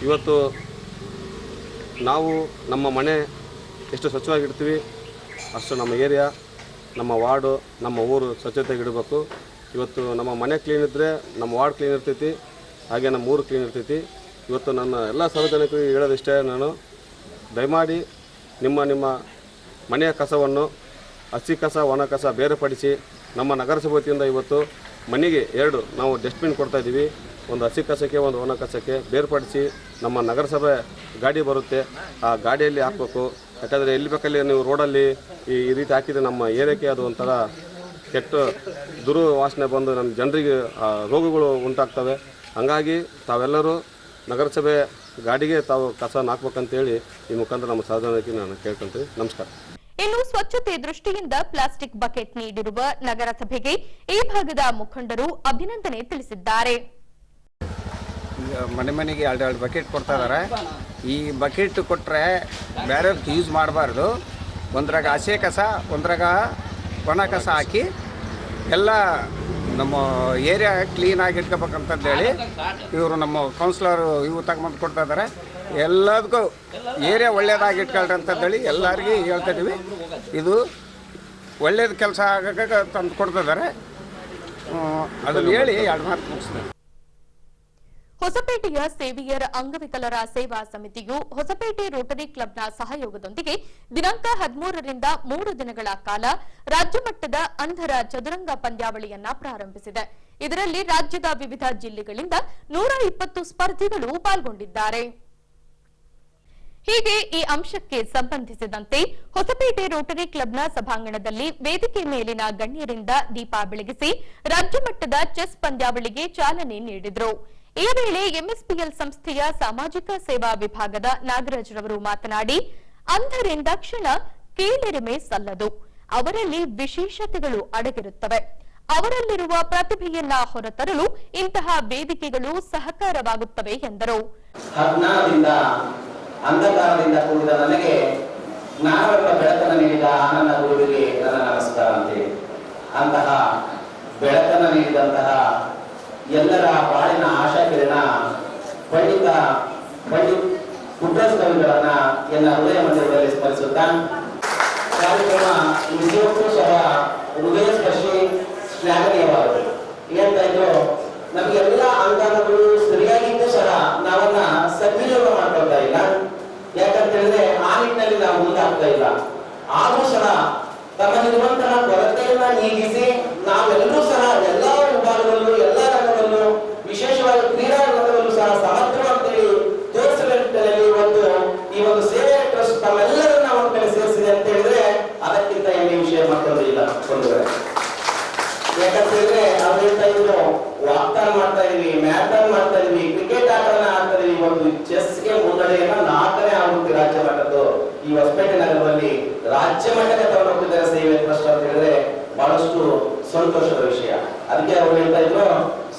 ಇವತ್ತು ನಾವು ನಮ್ಮ ಮನೆ ಎಷ್ಟು ಸ್ವಚ್ಛವಾಗಿರ್ತೀವಿ ಅಷ್ಟು ನಮ್ಮ ಏರಿಯಾ, ನಮ್ಮ ವಾರ್ಡು, ನಮ್ಮ ಊರು ಸ್ವಚ್ಛತೆಗಿಡಬೇಕು. ಇವತ್ತು ನಮ್ಮ ಮನೆ ಕ್ಲೀನ್ ಇದ್ದರೆ ನಮ್ಮ ವಾರ್ಡ್ ಕ್ಲೀನ್ ಇರ್ತೈತಿ, ಹಾಗೆ ನಮ್ಮ ಊರು ಕ್ಲೀನ್ ಇರ್ತೈತಿ. ಇವತ್ತು ನನ್ನ ಎಲ್ಲ ಸಾರ್ವಜನಿಕರಿಗೆ ಹೇಳೋದಿಷ್ಟೇ, ನಾನು ದಯಮಾಡಿ ನಿಮ್ಮ ಮನೆಯ ಕಸವನ್ನು ಹಸಿ ಕಸ ಒಣ ಕಸ ಬೇರ್ಪಡಿಸಿ ನಮ್ಮ ನಗರಸಭೆ ವತಿಯಿಂದ ಇವತ್ತು ಮನೆಗೆ 2 ನಾವು ಡಸ್ಟ್ಬಿನ್ ಕೊಡ್ತಾಯಿದ್ದೀವಿ. ಒಂದು ಹಸಿ ಕಸಕ್ಕೆ ಒಂದು ಒಣ ಕಸಕ್ಕೆ ಬೇರ್ಪಡಿಸಿ ನಮ್ಮ ನಗರಸಭೆ ಗಾಡಿ ಬರುತ್ತೆ, ಆ ಗಾಡಿಯಲ್ಲಿ ಹಾಕಬೇಕು. ಯಾಕಂದರೆ ಎಲ್ಲಿ ಬೇಕಲ್ಲಿ ನೀವು ರೋಡಲ್ಲಿ ಈ ರೀತಿ ಹಾಕಿದರೆ ನಮ್ಮ ಏರಿಯಾಕ್ಕೆ ಅದು ಒಂಥರ ಕೆಟ್ಟ ದುರ್ವಾಸನೆ ಬಂದು ನಮ್ಮ ಜನರಿಗೆ ರೋಗಗಳು ಉಂಟಾಗ್ತವೆ. ಹಾಗಾಗಿ ತಾವೆಲ್ಲರೂ ನಗರಸಭೆ ಗಾಡಿಗೆ ತಾವು ಕಸನ ಹಾಕ್ಬೇಕಂತೇಳಿ ಈ ಮುಖಾಂತರ ನಮ್ಮ ಸಾರ್ವಜನಿಕರಿಗೆ ನಾನು ಕೇಳ್ಕೊಂತೀವಿ. ನಮಸ್ಕಾರ. ಇನ್ನು ಸ್ವಚ್ಛತೆ ದೃಷ್ಟಿಯಿಂದ ಪ್ಲಾಸ್ಟಿಕ್ ಬಕೆಟ್ ನೀಡಿರುವ ನಗರಸಭೆಗೆ ಈ ಭಾಗದ ಮುಖಂಡರು ಅಭಿನಂದನೆ ತಿಳಿಸಿದ್ದಾರೆ. ಮನೆ ಮನೆಗೆ 2 ಬಕೆಟ್ ಕೊಡ್ತಾ ಇದ್ದಾರೆ. ಈ ಬಕೆಟ್ ಕೊಟ್ಟರೆ ಬೇರೆಯವ್ರಿಗೆ ಯೂಸ್ ಮಾಡಬಾರ್ದು. ಒಂದ್ರಾಗ ಹಸಿ ಕಸ ಒಂದ್ರಾಗ ಒಣ ಕಸ ಹಾಕಿ ಎಲ್ಲ ನಮ್ಮ ಏರಿಯಾ ಕ್ಲೀನಾಗಿ ಇಟ್ಕೋಬೇಕಂತಂದೇಳಿ ಇವರು ನಮ್ಮ ಕೌನ್ಸಿಲರು ಇವು ತಗೊಂಬಂದು ಕೊಡ್ತಾ ಇದ್ದಾರೆ. ಎಲ್ಲದಕ್ಕೂ ಏರಿಯಾ ಒಳ್ಳೆಯದಾಗಿ ಇಟ್ಕೊಳ್ರಿ ಅಂತಂದೇಳಿ ಎಲ್ಲರಿಗೂ ಹೇಳ್ತಾ ಇದ್ದೀವಿ. ಇದು ಒಳ್ಳೇದು ಕೆಲಸ ಆಗೋಕ್ಕೆ ತಂದು ಕೊಡ್ತಿದ್ದಾರೆ. ಅದನ್ನು ಹೇಳಿ 2 ಮಾತು ಮುಗಿಸ್ತಾರೆ. ಹೊಸಪೇಟೆಯ ಸೇವಿಯರ್ ಅಂಗವಿಕಲರ ಸೇವಾ ಸಮಿತಿಯು ಹೊಸಪೇಟೆ ರೋಟರಿ ಕ್ಲಬ್ನ ಸಹಯೋಗದೊಂದಿಗೆ ದಿನಾಂಕ 13ರಿಂದ 3 ದಿನಗಳ ಕಾಲ ರಾಜ್ಯಮಟ್ಟದ ಅಂಧರ ಚದುರಂಗ ಪಂದ್ಯಾವಳಿಯನ್ನ ಪ್ರಾರಂಭಿಸಿದೆ. ಇದರಲ್ಲಿ ರಾಜ್ಯದ ವಿವಿಧ ಜಿಲ್ಲೆಗಳಿಂದ 120 ಸ್ಪರ್ಧಿಗಳು ಪಾಲ್ಗೊಂಡಿದ್ದಾರೆ. ಹೀಗೆ ಈ ಅಂಶಕ್ಕೆ ಸಂಬಂಧಿಸಿದಂತೆ ಹೊಸಪೇಟೆ ರೋಟರಿ ಕ್ಲಬ್ನ ಸಭಾಂಗಣದಲ್ಲಿ ವೇದಿಕೆ ಮೇಲಿನ ಗಣ್ಯರಿಂದ ದೀಪ ಬೆಳಗಿಸಿ ರಾಜ್ಯಮಟ್ಟದ ಚೆಸ್ ಪಂದ್ಯಾವಳಿಗೆ ಚಾಲನೆ ನೀಡಿದರು. ಈ ವೇಳೆ ಎಂಎಸ್ಪಿಎಲ್ ಸಂಸ್ಥೆಯ ಸಾಮಾಜಿಕ ಸೇವಾ ವಿಭಾಗದ ನಾಗರಾಜ್ರವರು ಮಾತನಾಡಿ, ಅಂಧರಿಂದ ಕ್ಷಣ ಕೀಳರಿಮೆ ಸಲ್ಲದು, ಅವರಲ್ಲಿ ವಿಶೇಷತೆಗಳು ಅಡಗಿರುತ್ತವೆ. ಅವರಲ್ಲಿರುವ ಪ್ರತಿಭೆಯನ್ನ ಹೊರತರಲು ಇಂತಹ ವೇದಿಕೆಗಳು ಸಹಕಾರವಾಗುತ್ತವೆ ಎಂದರು. ಅಜ್ಞಾನದಿಂದ ಅಂಧಕಾರದಿಂದ ಕೂಡಿದ ನನಗೆ ಜ್ಞಾನವೆಂಬ ಬೆಳಕನ್ನು ನೀಡಿದ ಆನಂದ ಗುರುವಿಗೆ ನನ್ನ ನಮಸ್ಕಾರ ಅಂತೇಳಿ, ಅಂತಹ ಬೆಳಕನ್ನು ನೀಡಿದಂತಹ ಎಲ್ಲರ ಬಾಳಿನ ಆಶಾ ಕಿರಣ ಪಂಡಿತ ಕುಡ್ರಸ್ ಕವಿಗಳನ್ನ ಎನ್ನ ಹೃದಯ ಮಂದಿರದಲ್ಲಿ ಸ್ಮರಿಸುತ್ತಾ ಕಾರ್ಯಕ್ರಮ ನಿಜಕ್ಕೂ ಸಹ ಹೃದಯ ಸ್ಪರ್ಶಿ ಶ್ಲಾಘನೀಯವಾದದ್ದು. ಹೇಳ್ತಾ ಇದ್ರು, ನಮಗೆಲ್ಲ ಅಂಗಾಂಗಗಳು ಸರಿಯಾಗಿದ್ದು ಸಹ ನಾವನ್ನ ಸದ್ವಿನಿಯೋಗ ಮಾಡ್ಕೊಳ್ತಾ ಇಲ್ಲ. ಯಾಕಂತ ಹೇಳಿದ್ರೆ ಆ ನಿಟ್ಟಿನಲ್ಲಿ ನಾವು ಮುಂದಾಗ್ತಾ ಇಲ್ಲ. ಆದ್ರೂ ಸಹ ತಮ್ಮಲ್ಲಿರುವಂತಹ ಕೊರತೆಯನ್ನ ನೀಗಿಸಿ ನಾವೆಲ್ಲರೂ ಸಹ ಎಲ್ಲಾ ವಿಭಾಗದಲ್ಲೂ ಎಲ್ಲಾ ರಂಗದಲ್ಲೂ ವಿಶೇಷವಾಗಿ ಕ್ರೀಡಾ ರಂಗದಲ್ಲೂ ಸಹ ಸಮರ್ಥರು ಅಂತೇಳಿ ತೋರಿಸುವ ನಿಟ್ಟಿನಲ್ಲಿ ಇವತ್ತು ಈ ಒಂದು ಸೇವೆ ಟ್ರಸ್ಟ್ ತಮ್ಮೆಲ್ಲರನ್ನ ಒಂದು ಕಡೆ ಸೇರಿಸಿದೆ ಅಂತ ಹೇಳಿದ್ರೆ ಅದಕ್ಕಿಂತ ಹೆಮ್ಮೆ ವಿಷಯ ಮತ್ತೊಂದು ಇಲ್ಲ ಬಂಧುಗಳೇ. ಯಾಕಂತ ಹೇಳಿದ್ರೆ ಅವ್ರು ಹೇಳ್ತಾ ಇದ್ರು ವಾಕ್ತಾನ್ ಮಾಡ್ತಾ ಇದೀವಿ, ಮ್ಯಾರಥಾನ್ ಮಾಡ್ತಾ ಇದೀವಿ, ಕ್ರಿಕೆಟ್ ಆಟನ ಆಡ್ತಾ ಇದೀವಿ, ಒಂದು ಚೆಸ್ಗೆ ಮುನ್ನಡೆಯನ್ನ 4ನೇ ಆವೃತ್ತಿ ರಾಜ್ಯ ಮಟ್ಟದ್ದು ಈ ಹೊಸಪೇಟೆ ನಗರದಲ್ಲಿ ರಾಜ್ಯ ಮಟ್ಟಕ್ಕೆ ತಗೊಂಡು ಹೋಗ್ತಿದ್ದಾರೆ ಸೇವೆ ಟ್ರಸ್ಟ್ ಅಂತ ಹೇಳಿದ್ರೆ ಬಹಳಷ್ಟು ಸಂತೋಷದ ವಿಷಯ. ಅದಕ್ಕೆ ಅವ್ರು ಹೇಳ್ತಾ ಇದ್ರು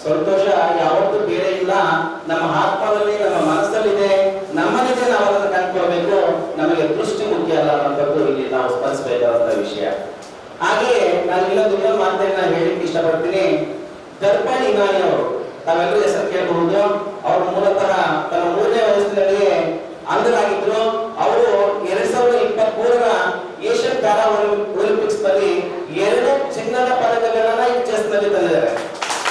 ಸಂತೋಷ ಯಾವತ್ತೂ ಬೇರೆ ಇಲ್ಲ, ನಮ್ಮ ಆತ್ಮದಲ್ಲಿ ನಮ್ಮ ಮನಸ್ಸಲ್ಲಿದೆ, ನಮ್ಮಲ್ಲಿದೆ, ನಾವು ಅದನ್ನು ಕಂಡುಕೊಳ್ಬೇಕು, ನಮಗೆ ದೃಷ್ಟಿ ಮುಖ್ಯ ಅಲ್ಲ ಅನ್ನೋದು ಇಲ್ಲಿ ನಾವು ಸ್ಮರಿಸಬೇಕಾದಂತ ವಿಷಯ. ಹಾಗೆಯೇ ನಾನು ಇನ್ನೊಂದು ಮಾತನ್ನ ಹೇಳಿಕ್ಕೆ ಇಷ್ಟಪಡ್ತೀನಿ. ದರ್ಪಣ್ ಇನಾನಿ ಅವರು ತಾವೆಲ್ಲರೂ ಹೆಸರು ಕೇಳಬಹುದು. ಅವರು ಮೂಲತಃ ತನ್ನ 3ನೇ ವಯಸ್ಸಿನಲ್ಲಿ ಅಂಧರಾಗಿದ್ರು. ಅವರು 2023ರ ಏಷ್ಯನ್ ಪ್ಯಾರಾ ಒಲಿಂಪಿಕ್ಸ್ ನಲ್ಲಿ 2 ಚಿನ್ನದ ಪದಕಗಳನ್ನ ಈ ಚೆಸ್ ನಲ್ಲಿ ತಂದಿದ್ದಾರೆ.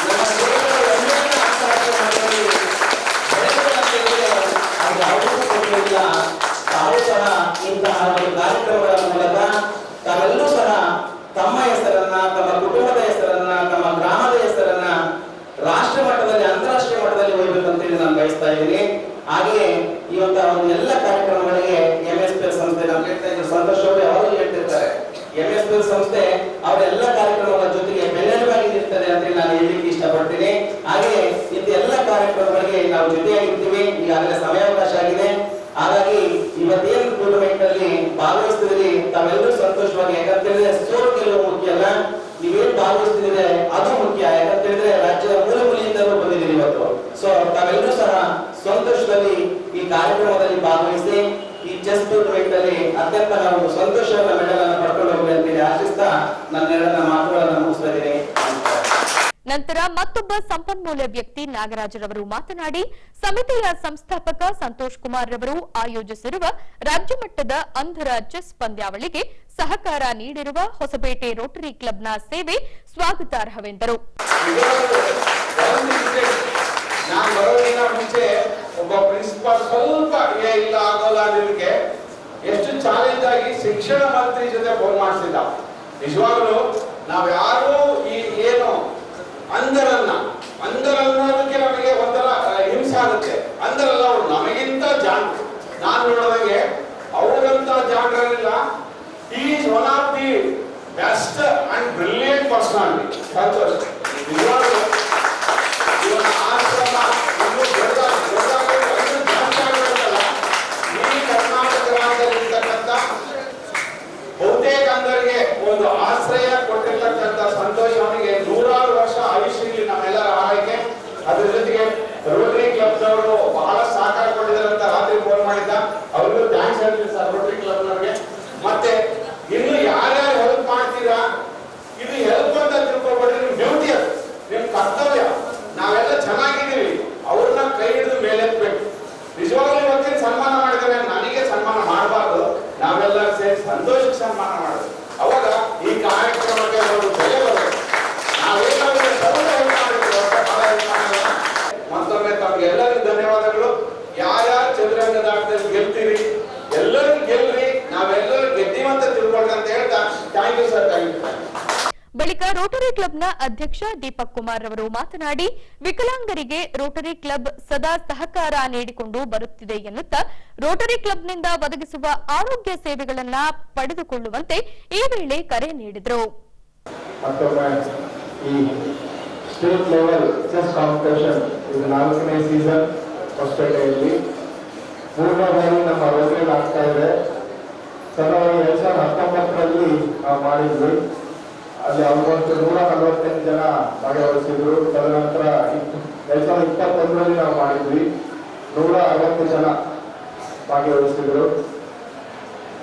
ನಮ್ಮ ದೇಶದ ಹೆಮ್ಮೆಯನ್ನ ತಾವು ಸಹ ಇಂತಹ ಒಂದು ಕಾರ್ಯಕ್ರಮಗಳ ಮೂಲಕ ತಾವೆಲ್ಲರೂ ಸಹ ತಮ್ಮ ಹೆಸರನ್ನ, ತಮ್ಮ ಕುಟುಂಬದ ಹೆಸರನ್ನ, ತಮ್ಮ ಗ್ರಾಮದ ಹೆಸರನ್ನ ರಾಷ್ಟ್ರ ಮಟ್ಟದಲ್ಲಿ, ಅಂತಾರಾಷ್ಟ್ರೀಯ ಮಟ್ಟದಲ್ಲಿ ಹೋಗ್ಬೇಕಂತೇಳಿ ನಾನು ಬಯಸ್ತಾ ಇದ್ದೀನಿ. ಹಾಗೆಯೇ ಇವತ್ತ ಒಂದು ಎಲ್ಲ ಕಾರ್ಯಕ್ರಮಗಳಿಗೆ MSPL ಸಂಸ್ಥೆ, ನಾವು ಹೇಳ್ತಾ ಇದ್ರು ಸಂತೋಷ್ ಅವರು ಯಾವಾಗಲೂ ಹೇಳ್ತಿರ್ತಾರೆ, MSPL ಸಂಸ್ಥೆ ಅವರ ಎಲ್ಲ ಕಾರ್ಯಕ್ರಮಗಳ ಜೊತೆಗೆ ಬೆನ್ನೆಲುಬಾಗಿ ನಿಲ್ತದೆ ಅಂತ ನಾನು ಹೇಳಲಿಕ್ಕೆ ಇಷ್ಟಪಡ್ತೀನಿ. ಹಾಗೆಯೇ ಇಂಥ ಎಲ್ಲ ಕಾರ್ಯಕ್ರಮಗಳಿಗೆ ನಾವು ಜೊತೆಯಾಗಿರ್ತೀವಿ. ಈಗಾಗಲೇ ಸಮಯಾವಕಾಶ ಆಗಿದೆ. ಹಾಗಾಗಿ ಇವತ್ತೇನು ಟೂರ್ನಮೆಂಟ್ ಅಲ್ಲಿ ಭಾಗವಹಿಸ್ತಿದ್ರಿ ತಾವೆಲ್ಲರೂ ಸಂತೋಷವಾಗಿ, ಯಾಕಂತ ಹೇಳಿದ್ರೆ ಸೋಲು ಗೆಲುವು ಮುಖ್ಯ ಅಲ್ಲ, ನೀವೇನ್ ಭಾಗವಹಿಸ್ತಿದ್ರೆ ಅದು ಮುಖ್ಯ. ಯಾಕಂತ ಹೇಳಿದ್ರೆ ರಾಜ್ಯದ ಮೂಲೆ ಮೂಲೆಯಿಂದಲೂ ಬಂದಿದ್ದೀರಿ ಇವತ್ತು. ಸೊ ತಾವೆಲ್ಲರೂ ಸಹ ಸಂತೋಷದಲ್ಲಿ ಈ ಕಾರ್ಯಕ್ರಮದಲ್ಲಿ ಭಾಗವಹಿಸಿ ಈ ಚೆಸ್ ಟೂರ್ನಮೆಂಟ್ ಅಲ್ಲಿ ಅತ್ಯಂತ ನಾವು ಸಂತೋಷದ ಮೆಡಲ್ ಅನ್ನು ಪಡ್ಕೊಂಡು ಹೋಗ್ಲಿ ಅಂತೇಳಿ ಆಶಿಸ್ತಾ ನನ್ನ ಮಾತುಗಳನ್ನು ಮುಗಿಸ್ತಾ ಇದ್ದೀನಿ. ನಂತರ ಮತ್ತೊಬ್ಬ ಸಂಪನ್ಮೂಲ ವ್ಯಕ್ತಿ ನಾಗರಾಜರವರು ಮಾತನಾಡಿ ಸಮಿತಿಯ ಸಂಸ್ಥಾಪಕ ಸಂತೋಷ್ ಕುಮಾರ್ ರವರು ಆಯೋಜಿಸಿರುವ ರಾಜ್ಯ ಮಟ್ಟದ ಅಂಧರ ಚೆಸ್ ಪಂದ್ಯಾವಳಿಗೆ ಸಹಕಾರ ನೀಡಿರುವ ಹೊಸಪೇಟೆ ರೋಟರಿ ಕ್ಲಬ್ನ ಸೇವೆ ಸ್ವಾಗತಾರ್ಹವೆಂದರು. ನಾನು ಬರೋದಿನ ಮುಂಚೆ ಒಬ್ಬ ಪ್ರಿನ್ಸಿಪಾಲ್ ಸ್ವಲ್ಪ ಇಲ್ಲ ಆಗೋಲ್ಲ ನಿಮಗೆ ಎಷ್ಟು ಚಾಲೆಂಜ್ ಆಗಿ ಶಿಕ್ಷಣ ಮಂತ್ರಿ ಜೊತೆ ಫೋನ್ ಮಾಡಿಸಿದ್ದ. ನಿಜವಾಗ್ಲೂ ನಾವ್ ಯಾರು ಈ ಏನು ಅಂಧರನ್ನೋದಕ್ಕೆ ನಮಗೆ ಒಂಥರ ಹಿಂಸೆ ಆಗುತ್ತೆ. ಅಂಧರಲ್ಲ, ಅವ್ರು ನಮಗಿಂತ ಜಾಣರು. ನಾನು ನೋಡೋದಂಗೆ ಅವರಂತ ಜಾಣರಿಲ್ಲ. He is one of the best and brilliant personality. Santosh ನಿಜವಾಗ್ಲೂ ಇವನ ಆಶ್ರಮ ಇನ್ನೂ ಈ ಕರ್ನಾಟಕ ರಾಜ್ಯದಲ್ಲಿರ್ತಕ್ಕಂಥ ಬಹುತೇಕ ಅಂಧರಿಗೆ ಒಂದು ಆಶ್ರಯ ಕೊಟ್ಟಿರ್ತಕ್ಕಂಥ ಸಂತೋಷ್ ಅವನಿಗೆ 100 ವರ್ಷ ಆಯುಷ್ಯ ನಮ್ಮೆಲ್ಲರ ಆರೈಕೆ. ಅದ್ರ ಜೊತೆಗೆ ರೋಟರಿ ಕ್ಲಬ್ನವರು ಬಹಳ ಸಹಕಾರ ಕೊಟ್ಟಿದ್ದಾರೆ ಅಂತ ರಾತ್ರಿ ಫೋನ್ ಮಾಡಿದ್ದ. ಅವ್ರಿಗೂ ಥ್ಯಾಂಕ್ಸ್ ಹೇಳ್ತೀನಿ ಸರ್ ರೋಟರಿ ಕ್ಲಬ್ನವ್ರಿಗೆ. ಮತ್ತೆ ಇನ್ನು ಯಾರ್ಯಾರು ಹೆಲ್ಪ್ ಮಾಡ್ತೀರಾ, ಇದು ಹೆಲ್ಪ್ ಅಂತ ತಿಳ್ಕೊಬೇಡ್ರಿ, ನಿಮ್ ಡ್ಯೂಟಿ ಅದು, ನಿಮ್ ಕರ್ತವ್ಯ. ನಾವೆಲ್ಲ ಚೆನ್ನಾಗಿದ್ದೀವಿ, ಅವ್ರನ್ನ ಕೈ ಹಿಡಿದು ಮೇಲೆತ್ಬೇಕು. ನಿಜವಾಗ್ಲೂ ಇವತ್ತಿನ ಸನ್ಮಾನ ಮಾಡಿದ್ರೆ ನನಗೆ ಸನ್ಮಾನ ಮಾಡಬಾರ್ದು, ನಾವೆಲ್ಲ ಸೇರಿ ಸಂತೋಷಕ್ಕೆ ಸನ್ಮಾನ ಮಾಡೋದು. ಅವಾಗ ಈ ಕಾರ್ಯಕ್ರಮಕ್ಕೆ ಒಂದು ಬೆಲೆ ಬರುತ್ತೆ. ನಾವೇನಾದ್ರೂ ಸ್ವಲ್ಪ ಹೆಲ್ಪ್ ಮಾಡಿದ್ರು ಬಹಳ ಹೆಲ್ಪ್ ಮಾಡಲ್ಲ. ಮತ್ತೊಮ್ಮೆ ತಮ್ಗೆಲ್ಲರಿಗೂ ಧನ್ಯವಾದಗಳು. ಯಾರ್ಯಾರು ಚದುರಂಗದ ಆಟದಲ್ಲಿ ಗೆಲ್ತೀರಿ ಎಲ್ಲರೂ ಗೆಲ್ರಿ, ನಾವೆಲ್ಲರೂ ಗೆದ್ದೀವಂತ ತಿಳ್ಕೊಳ್ರಿ ಅಂತ ಹೇಳ್ತಾ thank you sir, thank you. ಬಳಿಕ ರೋಟರಿ ಕ್ಲಬ್ನ ಅಧ್ಯಕ್ಷ ದೀಪಕ್ ಕುಮಾರ್ ರವರು ಮಾತನಾಡಿ ವಿಕಲಾಂಗರಿಗೆ ರೋಟರಿ ಕ್ಲಬ್ ಸದಾ ಸಹಕಾರ ನೀಡಿಕೊಂಡು ಬರುತ್ತಿದೆ ಎನ್ನುತ್ತಾ ರೋಟರಿ ಕ್ಲಬ್ನಿಂದ ಒದಗಿಸುವ ಆರೋಗ್ಯ ಸೇವೆಗಳನ್ನ ಪಡೆದುಕೊಳ್ಳುವಂತೆ ಈ ವೇಳೆ ಕರೆ ನೀಡಿದರು. ಸ್ಟೇಟ್ ಲೆವೆಲ್ ಚೆಸ್ ಕಾಂಪಿಟೇಷನ್ ಇದು 4ನೇ ಸೀಸನ್ ಹೊಸಪೇಟೆಯಲ್ಲಿ 3ನೇ ಬಾರಿ ನಮ್ಮ ರೋಟರಿಯಲ್ಲಿ ಆಗ್ತಾ ಇದೆ. ಸರಳವಾಗಿ 2019ರಲ್ಲಿ ನಾವು ಮಾಡಿದ್ವಿ. ಅಲ್ಲಿ ಆಲ್ಮೋಸ್ಟ್ 148 ಜನ ಭಾಗವಹಿಸಿದ್ರು. ತದನಂತರ 2021ರಲ್ಲಿ ನಾವು ಮಾಡಿದ್ವಿ, 160 ಜನ ಭಾಗವಹಿಸಿದ್ರು.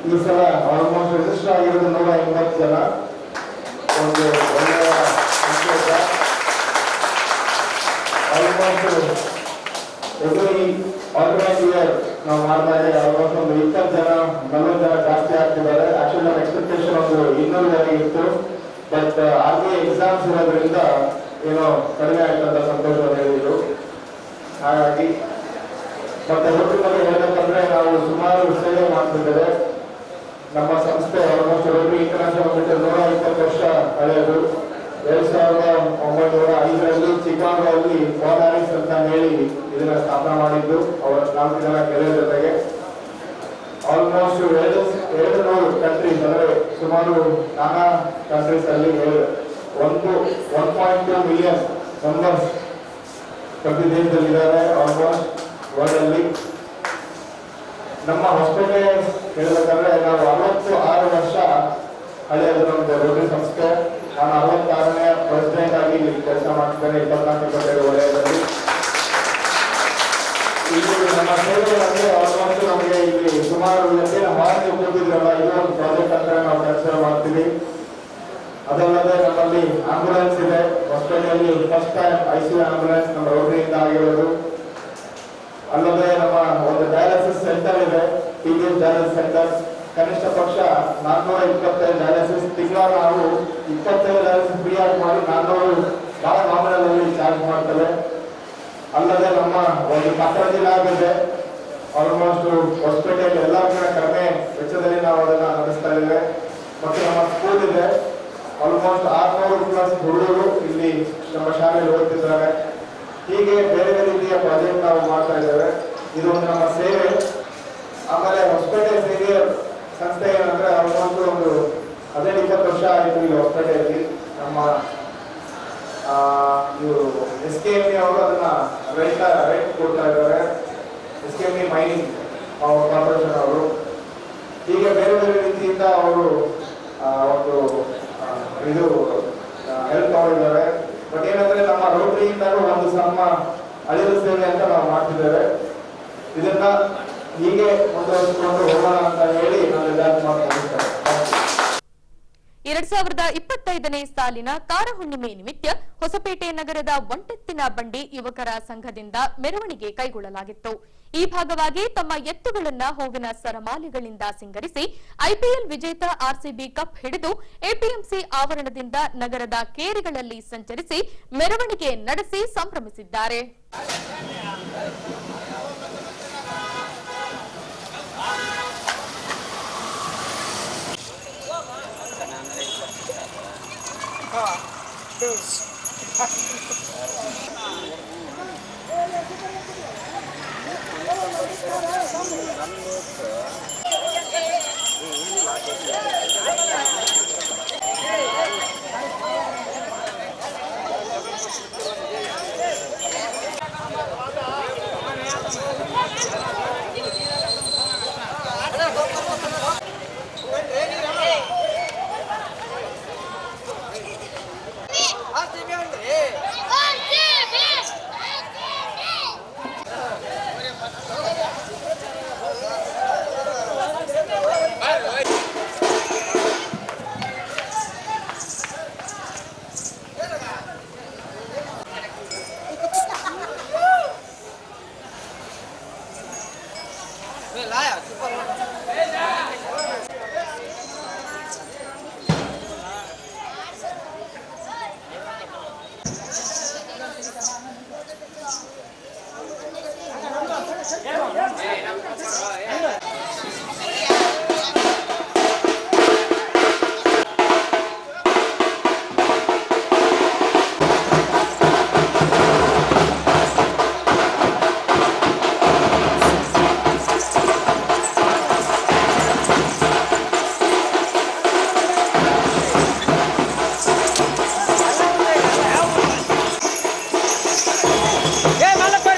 ಈ ಸಲ ಆಲ್ಮೋಸ್ಟ್ ರಿಜಿಸ್ಟರ್ ಆಗಿರೋದು 180 ಜನ. ಒಂದು ಒಳ್ಳೆಯ ಆಲ್ಮೋಸ್ಟ್ ಎವ್ರಿ ಆರ್ಗನೈಸ್ ಇಯರ್ ನಾವು ಮಾಡ್ತಾ ಇದ್ದೇವೆ. ಆಲ್ಮೋಸ್ಟ್ ಒಂದು 20 ಜನ 40 ಜನ ಜಾಸ್ತಿ ಆಗ್ತಿದ್ದಾರೆ. ಆಕ್ಚುಲಿ ನಮ್ಮ ಎಕ್ಸ್ಪೆಕ್ಟೇಷನ್ ಒಂದು 200 ಜನ ಇತ್ತು. ಬಟ್ ಆರ್ಮಿ ಎಕ್ಸಾಮ್ಸ್ ಇರೋದ್ರಿಂದ ಏನೋ ಕಡಿಮೆ ಆಯ್ತಂತ ಸಂತೋಷವನ್ನು ಹೇಳಿದ್ರು. ಹಾಗಾಗಿ ಮತ್ತೆ ರೋಟರಿ ಬಗ್ಗೆ ಹೇಳ್ಬೇಕಂದ್ರೆ ನಾವು ಸುಮಾರು ಸೇವೆ ಮಾಡ್ತಿದ್ದೇವೆ. ನಮ್ಮ ಸಂಸ್ಥೆ ಆಲ್ಮೋಸ್ಟ್ ರೋಟರಿ ಇಂಟರ್ನ್ಯಾಷನಲ್ ಬಿಟ್ಟು 120 ವರ್ಷ ಹಳೆಯದು. 1905ರಲ್ಲಿ ಚಿಕಾಗೋದಲ್ಲಿ ಪಾಲ್ ಹ್ಯಾರಿಸ್ ಅಂತ ಹೇಳಿ ಇದನ್ನ ಸ್ಥಾಪನೆ ಮಾಡಿದ್ದು, ಅವರ 4 ಜನ ಗೆಳೆಯರ ಜೊತೆಗೆ. ಆಲ್ಮೋಸ್ಟ್ 200 ಕಂಟ್ರೀಸ್ ಅಂದರೆ ಸುಮಾರು ನಾನಾ ಕಂಟ್ರೀಸ್ ಅಲ್ಲಿ 1.2 ಮಿಲಿಯನ್ ಮೆಂಬರ್ಸ್ ಪ್ರತಿ ದೇಶದಲ್ಲಿದ್ದಾರೆ ಆಲ್ಮೋಸ್ಟ್ ವರ್ಲ್ಡ್ ಅಲ್ಲಿ. ನಮ್ಮ ಹಾಸ್ಪಿಟಲ್ ಹೇಳಬೇಕಂದ್ರೆ ನಾವು 66 ವರ್ಷ ಹಳೆಯದು ನಮ್ದು ರೋಟರಿ ಸಂಸ್ಥೆ. ನಾನು 66ನೇ ಪ್ರೆಸಿಡೆಂಟ್ ಆಗಿ ಇಲ್ಲಿ ಕೆಲಸ ಮಾಡ್ತಿದ್ದೇನೆ 24 ವಲಯದಲ್ಲಿ. ಇಲ್ಲಿ ನಮ್ಮ ಸೇವೆಗಳಂದ್ರೆ ಆಲ್ಮೋಸ್ಟ್ ನಮಗೆ ಇಲ್ಲಿ ಸುಮಾರು ಹಾಗೆ ಕೂತಿದ್ರಲ್ಲ, ಇದೊಂದು ಪ್ರಾಜೆಕ್ಟ್ ಅಂತ ನಾವು ಕೆಲಸ ಮಾಡ್ತೀವಿ. ಅದಲ್ಲದೆ ನಮ್ಮಲ್ಲಿ ಆಂಬುಲೆನ್ಸ್ ಇದೆ hospital, first time ICU ambulance ನಮ್ಮ ರೋಟರಿಯಿಂದ ಆಗಿರೋದು. ಅಲ್ಲದೆ ನಮ್ಮ ಒಂದು ಡಯಾಲಿಸಿಸ್ ಸೆಂಟರ್ ಇದೆ, TBS ಡಯಾಲಿಸಿಸ್ ಸೆಂಟರ್. ಕನಿಷ್ಠ ಪಕ್ಷ 425 ಡಯಾಲಿಸಿಸ್ ತಿಂಗಳ ನಾವು 25 ಡಯಾಲಿಸಿಸ್ ಫ್ರೀ ಆಗಿ ಮಾಡಿ 400 ಬಹಳ ನಾಮಿನಲ್ ಅಲ್ಲಿ ಚಾರ್ಜ್ ಮಾಡ್ತೇವೆ. ಅಲ್ಲದೆ ನಮ್ಮ ಒಂದು ಕಾಕ್ರಾಜ್ ಲ್ಯಾಬ್ ಇದೆ, ಆಲ್ಮೋಸ್ಟ್ ಹಾಸ್ಪಿಟಲ್ ಎಲ್ಲ ಕಡಿಮೆ ವೆಚ್ಚದಲ್ಲಿ ನಾವು ಅದನ್ನ ನಡೆಸ್ತಾ ಇದ್ದೇವೆ. ಮತ್ತು ನಮ್ಮ ಸ್ಕೂಲ್ ಇದೆ, ಆಲ್ಮೋಸ್ಟ್ 600+ ಹುಡುಗರು ಇಲ್ಲಿ ನಮ್ಮ ಶಾಲೆಯಲ್ಲಿ ಓದ್ತಿದ್ದಾರೆ. ಹೀಗೆ ಬೇರೆ ಬೇರೆ ರೀತಿಯ ಪ್ರಾಜೆಕ್ಟ್ ನಾವು ಮಾಡ್ತಾ ಇದ್ದೇವೆ. ಇದೊಂದು ನಮ್ಮ ಸೇವೆ. ಆಮೇಲೆ ಹಾಸ್ಪಿಟಲ್ ಸೇವೆ ಸಂಸ್ಥೆ ಏನಂದ್ರೆ ಆಲ್ಮೋಸ್ಟ್ ಒಂದು 15-20 ವರ್ಷ ಆಯಿತು ಇಲ್ಲಿ ಹಾಸ್ಪಿಟಲ್. ನಮ್ಮ ಇವರು SKME ಅವರು ಅದನ್ನ ರೈಟ್ ಕೊಡ್ತಾ ಇದ್ದಾರೆ, SKME ಮೈನಿಂಗ್ ಕಾರ್ಪೊರೇಷನ್ ಅವರು. ಹೀಗೆ ಬೇರೆ ಬೇರೆ ರೀತಿಯಿಂದ ಅವರು ಒಂದು ಇದು ಹೆಲ್ಪ್ ಮಾಡಿದ್ದಾರೆ. ಬಟ್ ಏನಂದ್ರೆ ನಮ್ಮ ರೋಟರಿಯಿಂದ ಒಂದು ಸಣ್ಣ ಅಳಿಲು ಸೇವೆ ಅಂತ ನಾವು ಮಾಡ್ತಿದ್ದೇವೆ. ಇದನ್ನ ಹೀಗೆ ಮುಂದುವರಿಸಿಕೊಂಡು ಹೋಗೋಣ ಅಂತ ಹೇಳಿ ನಾನು ನಿರ್ಧಾರ ಮಾಡ್ಕೊಂಡಿದ್ದೇನೆ. 2025ನೇ ಸಾಲಿನ ಕಾರ ಹುಣ್ಣಿಮೆ ನಿಮಿತ್ತ ಹೊಸಪೇಟೆ ನಗರದ ಒಂಟೆತ್ತಿನ ಬಂಡಿ ಯುವಕರ ಸಂಘದಿಂದ ಮೆರವಣಿಗೆ ಕೈಗೊಳ್ಳಲಾಗಿತ್ತು. ಈ ಭಾಗವಾಗಿ ತಮ್ಮ ಎತ್ತುಗಳನ್ನ ಹೂವಿನ ಸರಮಾಲೆಗಳಿಂದ ಸಿಂಗರಿಸಿ IPL ವಿಜೇತ RCB ಕಪ್ ಹಿಡಿದು APMC ಆವರಣದಿಂದ ನಗರದ ಕೇರಿಗಳಲ್ಲಿ ಸಂಚರಿಸಿ ಮೆರವಣಿಗೆ ನಡೆಸಿ ಸಂಭ್ರಮಿಸಿದ್ದಾರೆ.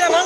Mana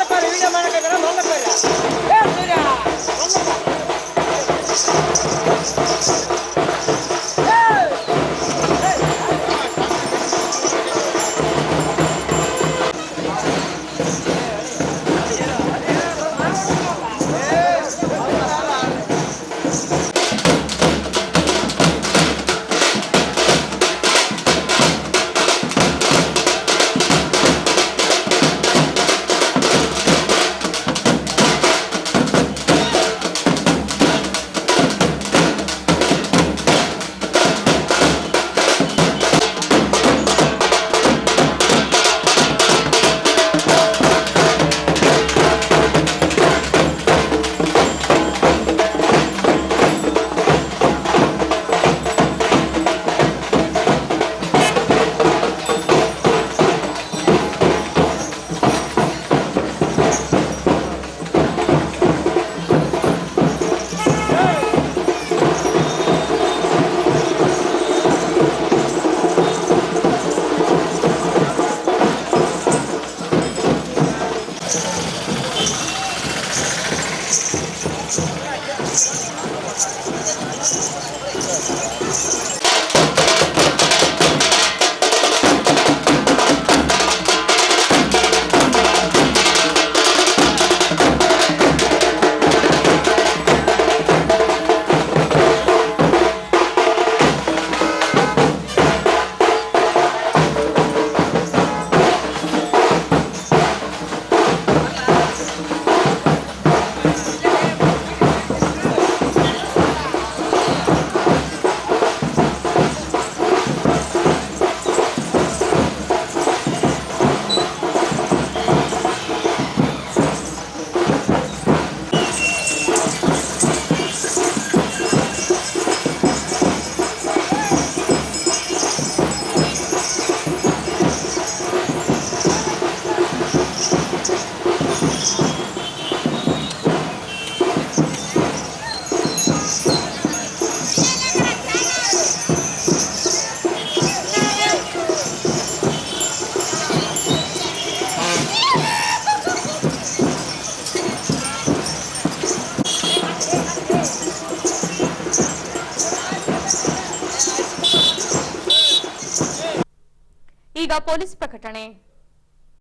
ಈಗ ಪೊಲೀಸ್ ಪ್ರಕಟಣೆ.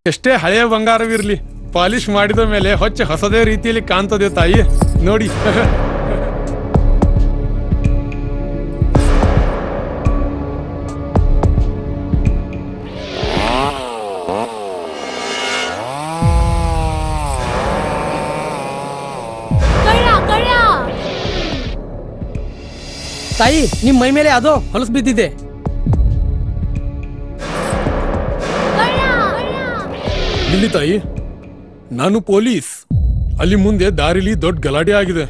ಎಷ್ಟೇ ಹಳೆಯ ಬಂಗಾರವಿರ್ಲಿ, ಪಾಲಿಶ್ ಮಾಡಿದ ಮೇಲೆ ಹೊಸದೇ ರೀತಿಯಲ್ಲಿ ಕಾಣ್ತದೆ ತಾಯಿ, ನೋಡಿ. ತಾಯಿ, ನಿಮ್ ಮೈ ಮೇಲೆ ಅದೋ ಹೊಲಸು ಬಿದ್ದಿದೆ. ಇಲ್ಲಿ ತಾಯಿ, ನಾನು ಪೊಲೀಸ್. ಅಲ್ಲಿ ಮುಂದೆ ದಾರಿಲಿ ದೊಡ್ಡ ಗಲಾಟೆ ಆಗಿದೆ,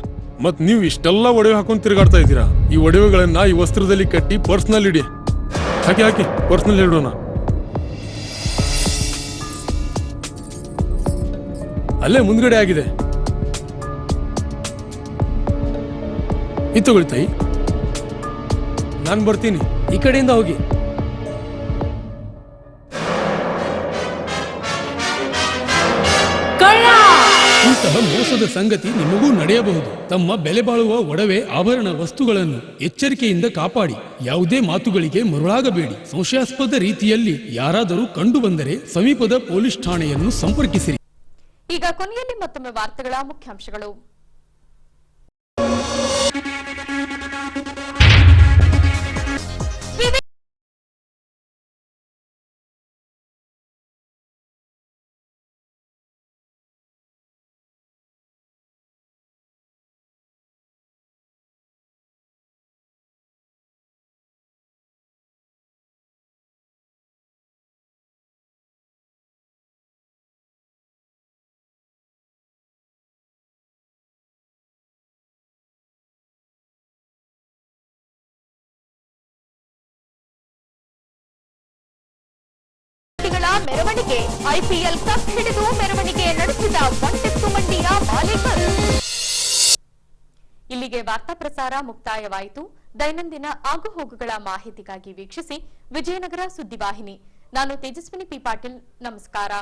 ಮತ್ ನೀವು ಇಷ್ಟೆಲ್ಲ ಒಡವೆ ಹಾಕೊಂಡು ತಿರುಗಾಡ್ತಾ ಇದ್ದೀರಾ. ಈ ಒಡವೆಗಳನ್ನ ಈ ವಸ್ತ್ರದಲ್ಲಿ ಕಟ್ಟಿ ಪರ್ಸ್ನಲ್ಲಿ ಇಡಿ. ಹಾಕಿ ಪರ್ಸ್ನಲ್ಲಿ ಇಡೋಣ. ಅಲ್ಲೇ ಮುಂದ್ಗಡೆ ಆಗಿದೆ. ಇದು ತಗೊಳ್ಳಿ ತಾಯಿ, ನಾನು ಬರ್ತೀನಿ. ಈ ಕಡೆಯಿಂದ ಹೋಗಿ. ಇಂತಹ ಮೋಸದ ಸಂಗತಿ ನಿಮಗೂ ನಡೆಯಬಹುದು. ತಮ್ಮ ಬೆಲೆ ಬಾಳುವ ಒಡವೆ ಆಭರಣ ವಸ್ತುಗಳನ್ನು ಎಚ್ಚರಿಕೆಯಿಂದ ಕಾಪಾಡಿ. ಯಾವುದೇ ಮಾತುಗಳಿಗೆ ಮರುಳಾಗಬೇಡಿ. ಸಂಶಯಾಸ್ಪದ ರೀತಿಯಲ್ಲಿ ಯಾರಾದರೂ ಕಂಡು ಬಂದರೆ ಸಮೀಪದ ಪೊಲೀಸ್ ಠಾಣೆಯನ್ನು ಸಂಪರ್ಕಿಸಿರಿ. ಈಗ ಕೊನೆಯಲ್ಲಿ ಮತ್ತೊಮ್ಮೆ ವಾರ್ತೆಗಳ ಮುಖ್ಯಾಂಶಗಳು. ಮೆರವಣಿಗೆ ಐಪಿಎಲ್ ಕಪ್ ಹಿಡಿದು ಮೆರವಣಿಗೆ ನಡೆಸಿದ ಒಂಟೆತ್ತು ಮಂಡಿಯ ಮಾಲೀಕರು. ಇಲ್ಲಿಗೆ ವಾರ್ತಾ ಪ್ರಸಾರ ಮುಕ್ತಾಯವಾಯಿತು. ದೈನಂದಿನ ಆಗುಹೋಗುಗಳ ಮಾಹಿತಿಗಾಗಿ ವೀಕ್ಷಿಸಿ ವಿಜಯನಗರ ಸುದ್ದಿವಾಹಿನಿ. ನಾನು ತೇಜಸ್ವಿನಿ ಪಿ ಪಾಟೀಲ್. ನಮಸ್ಕಾರ.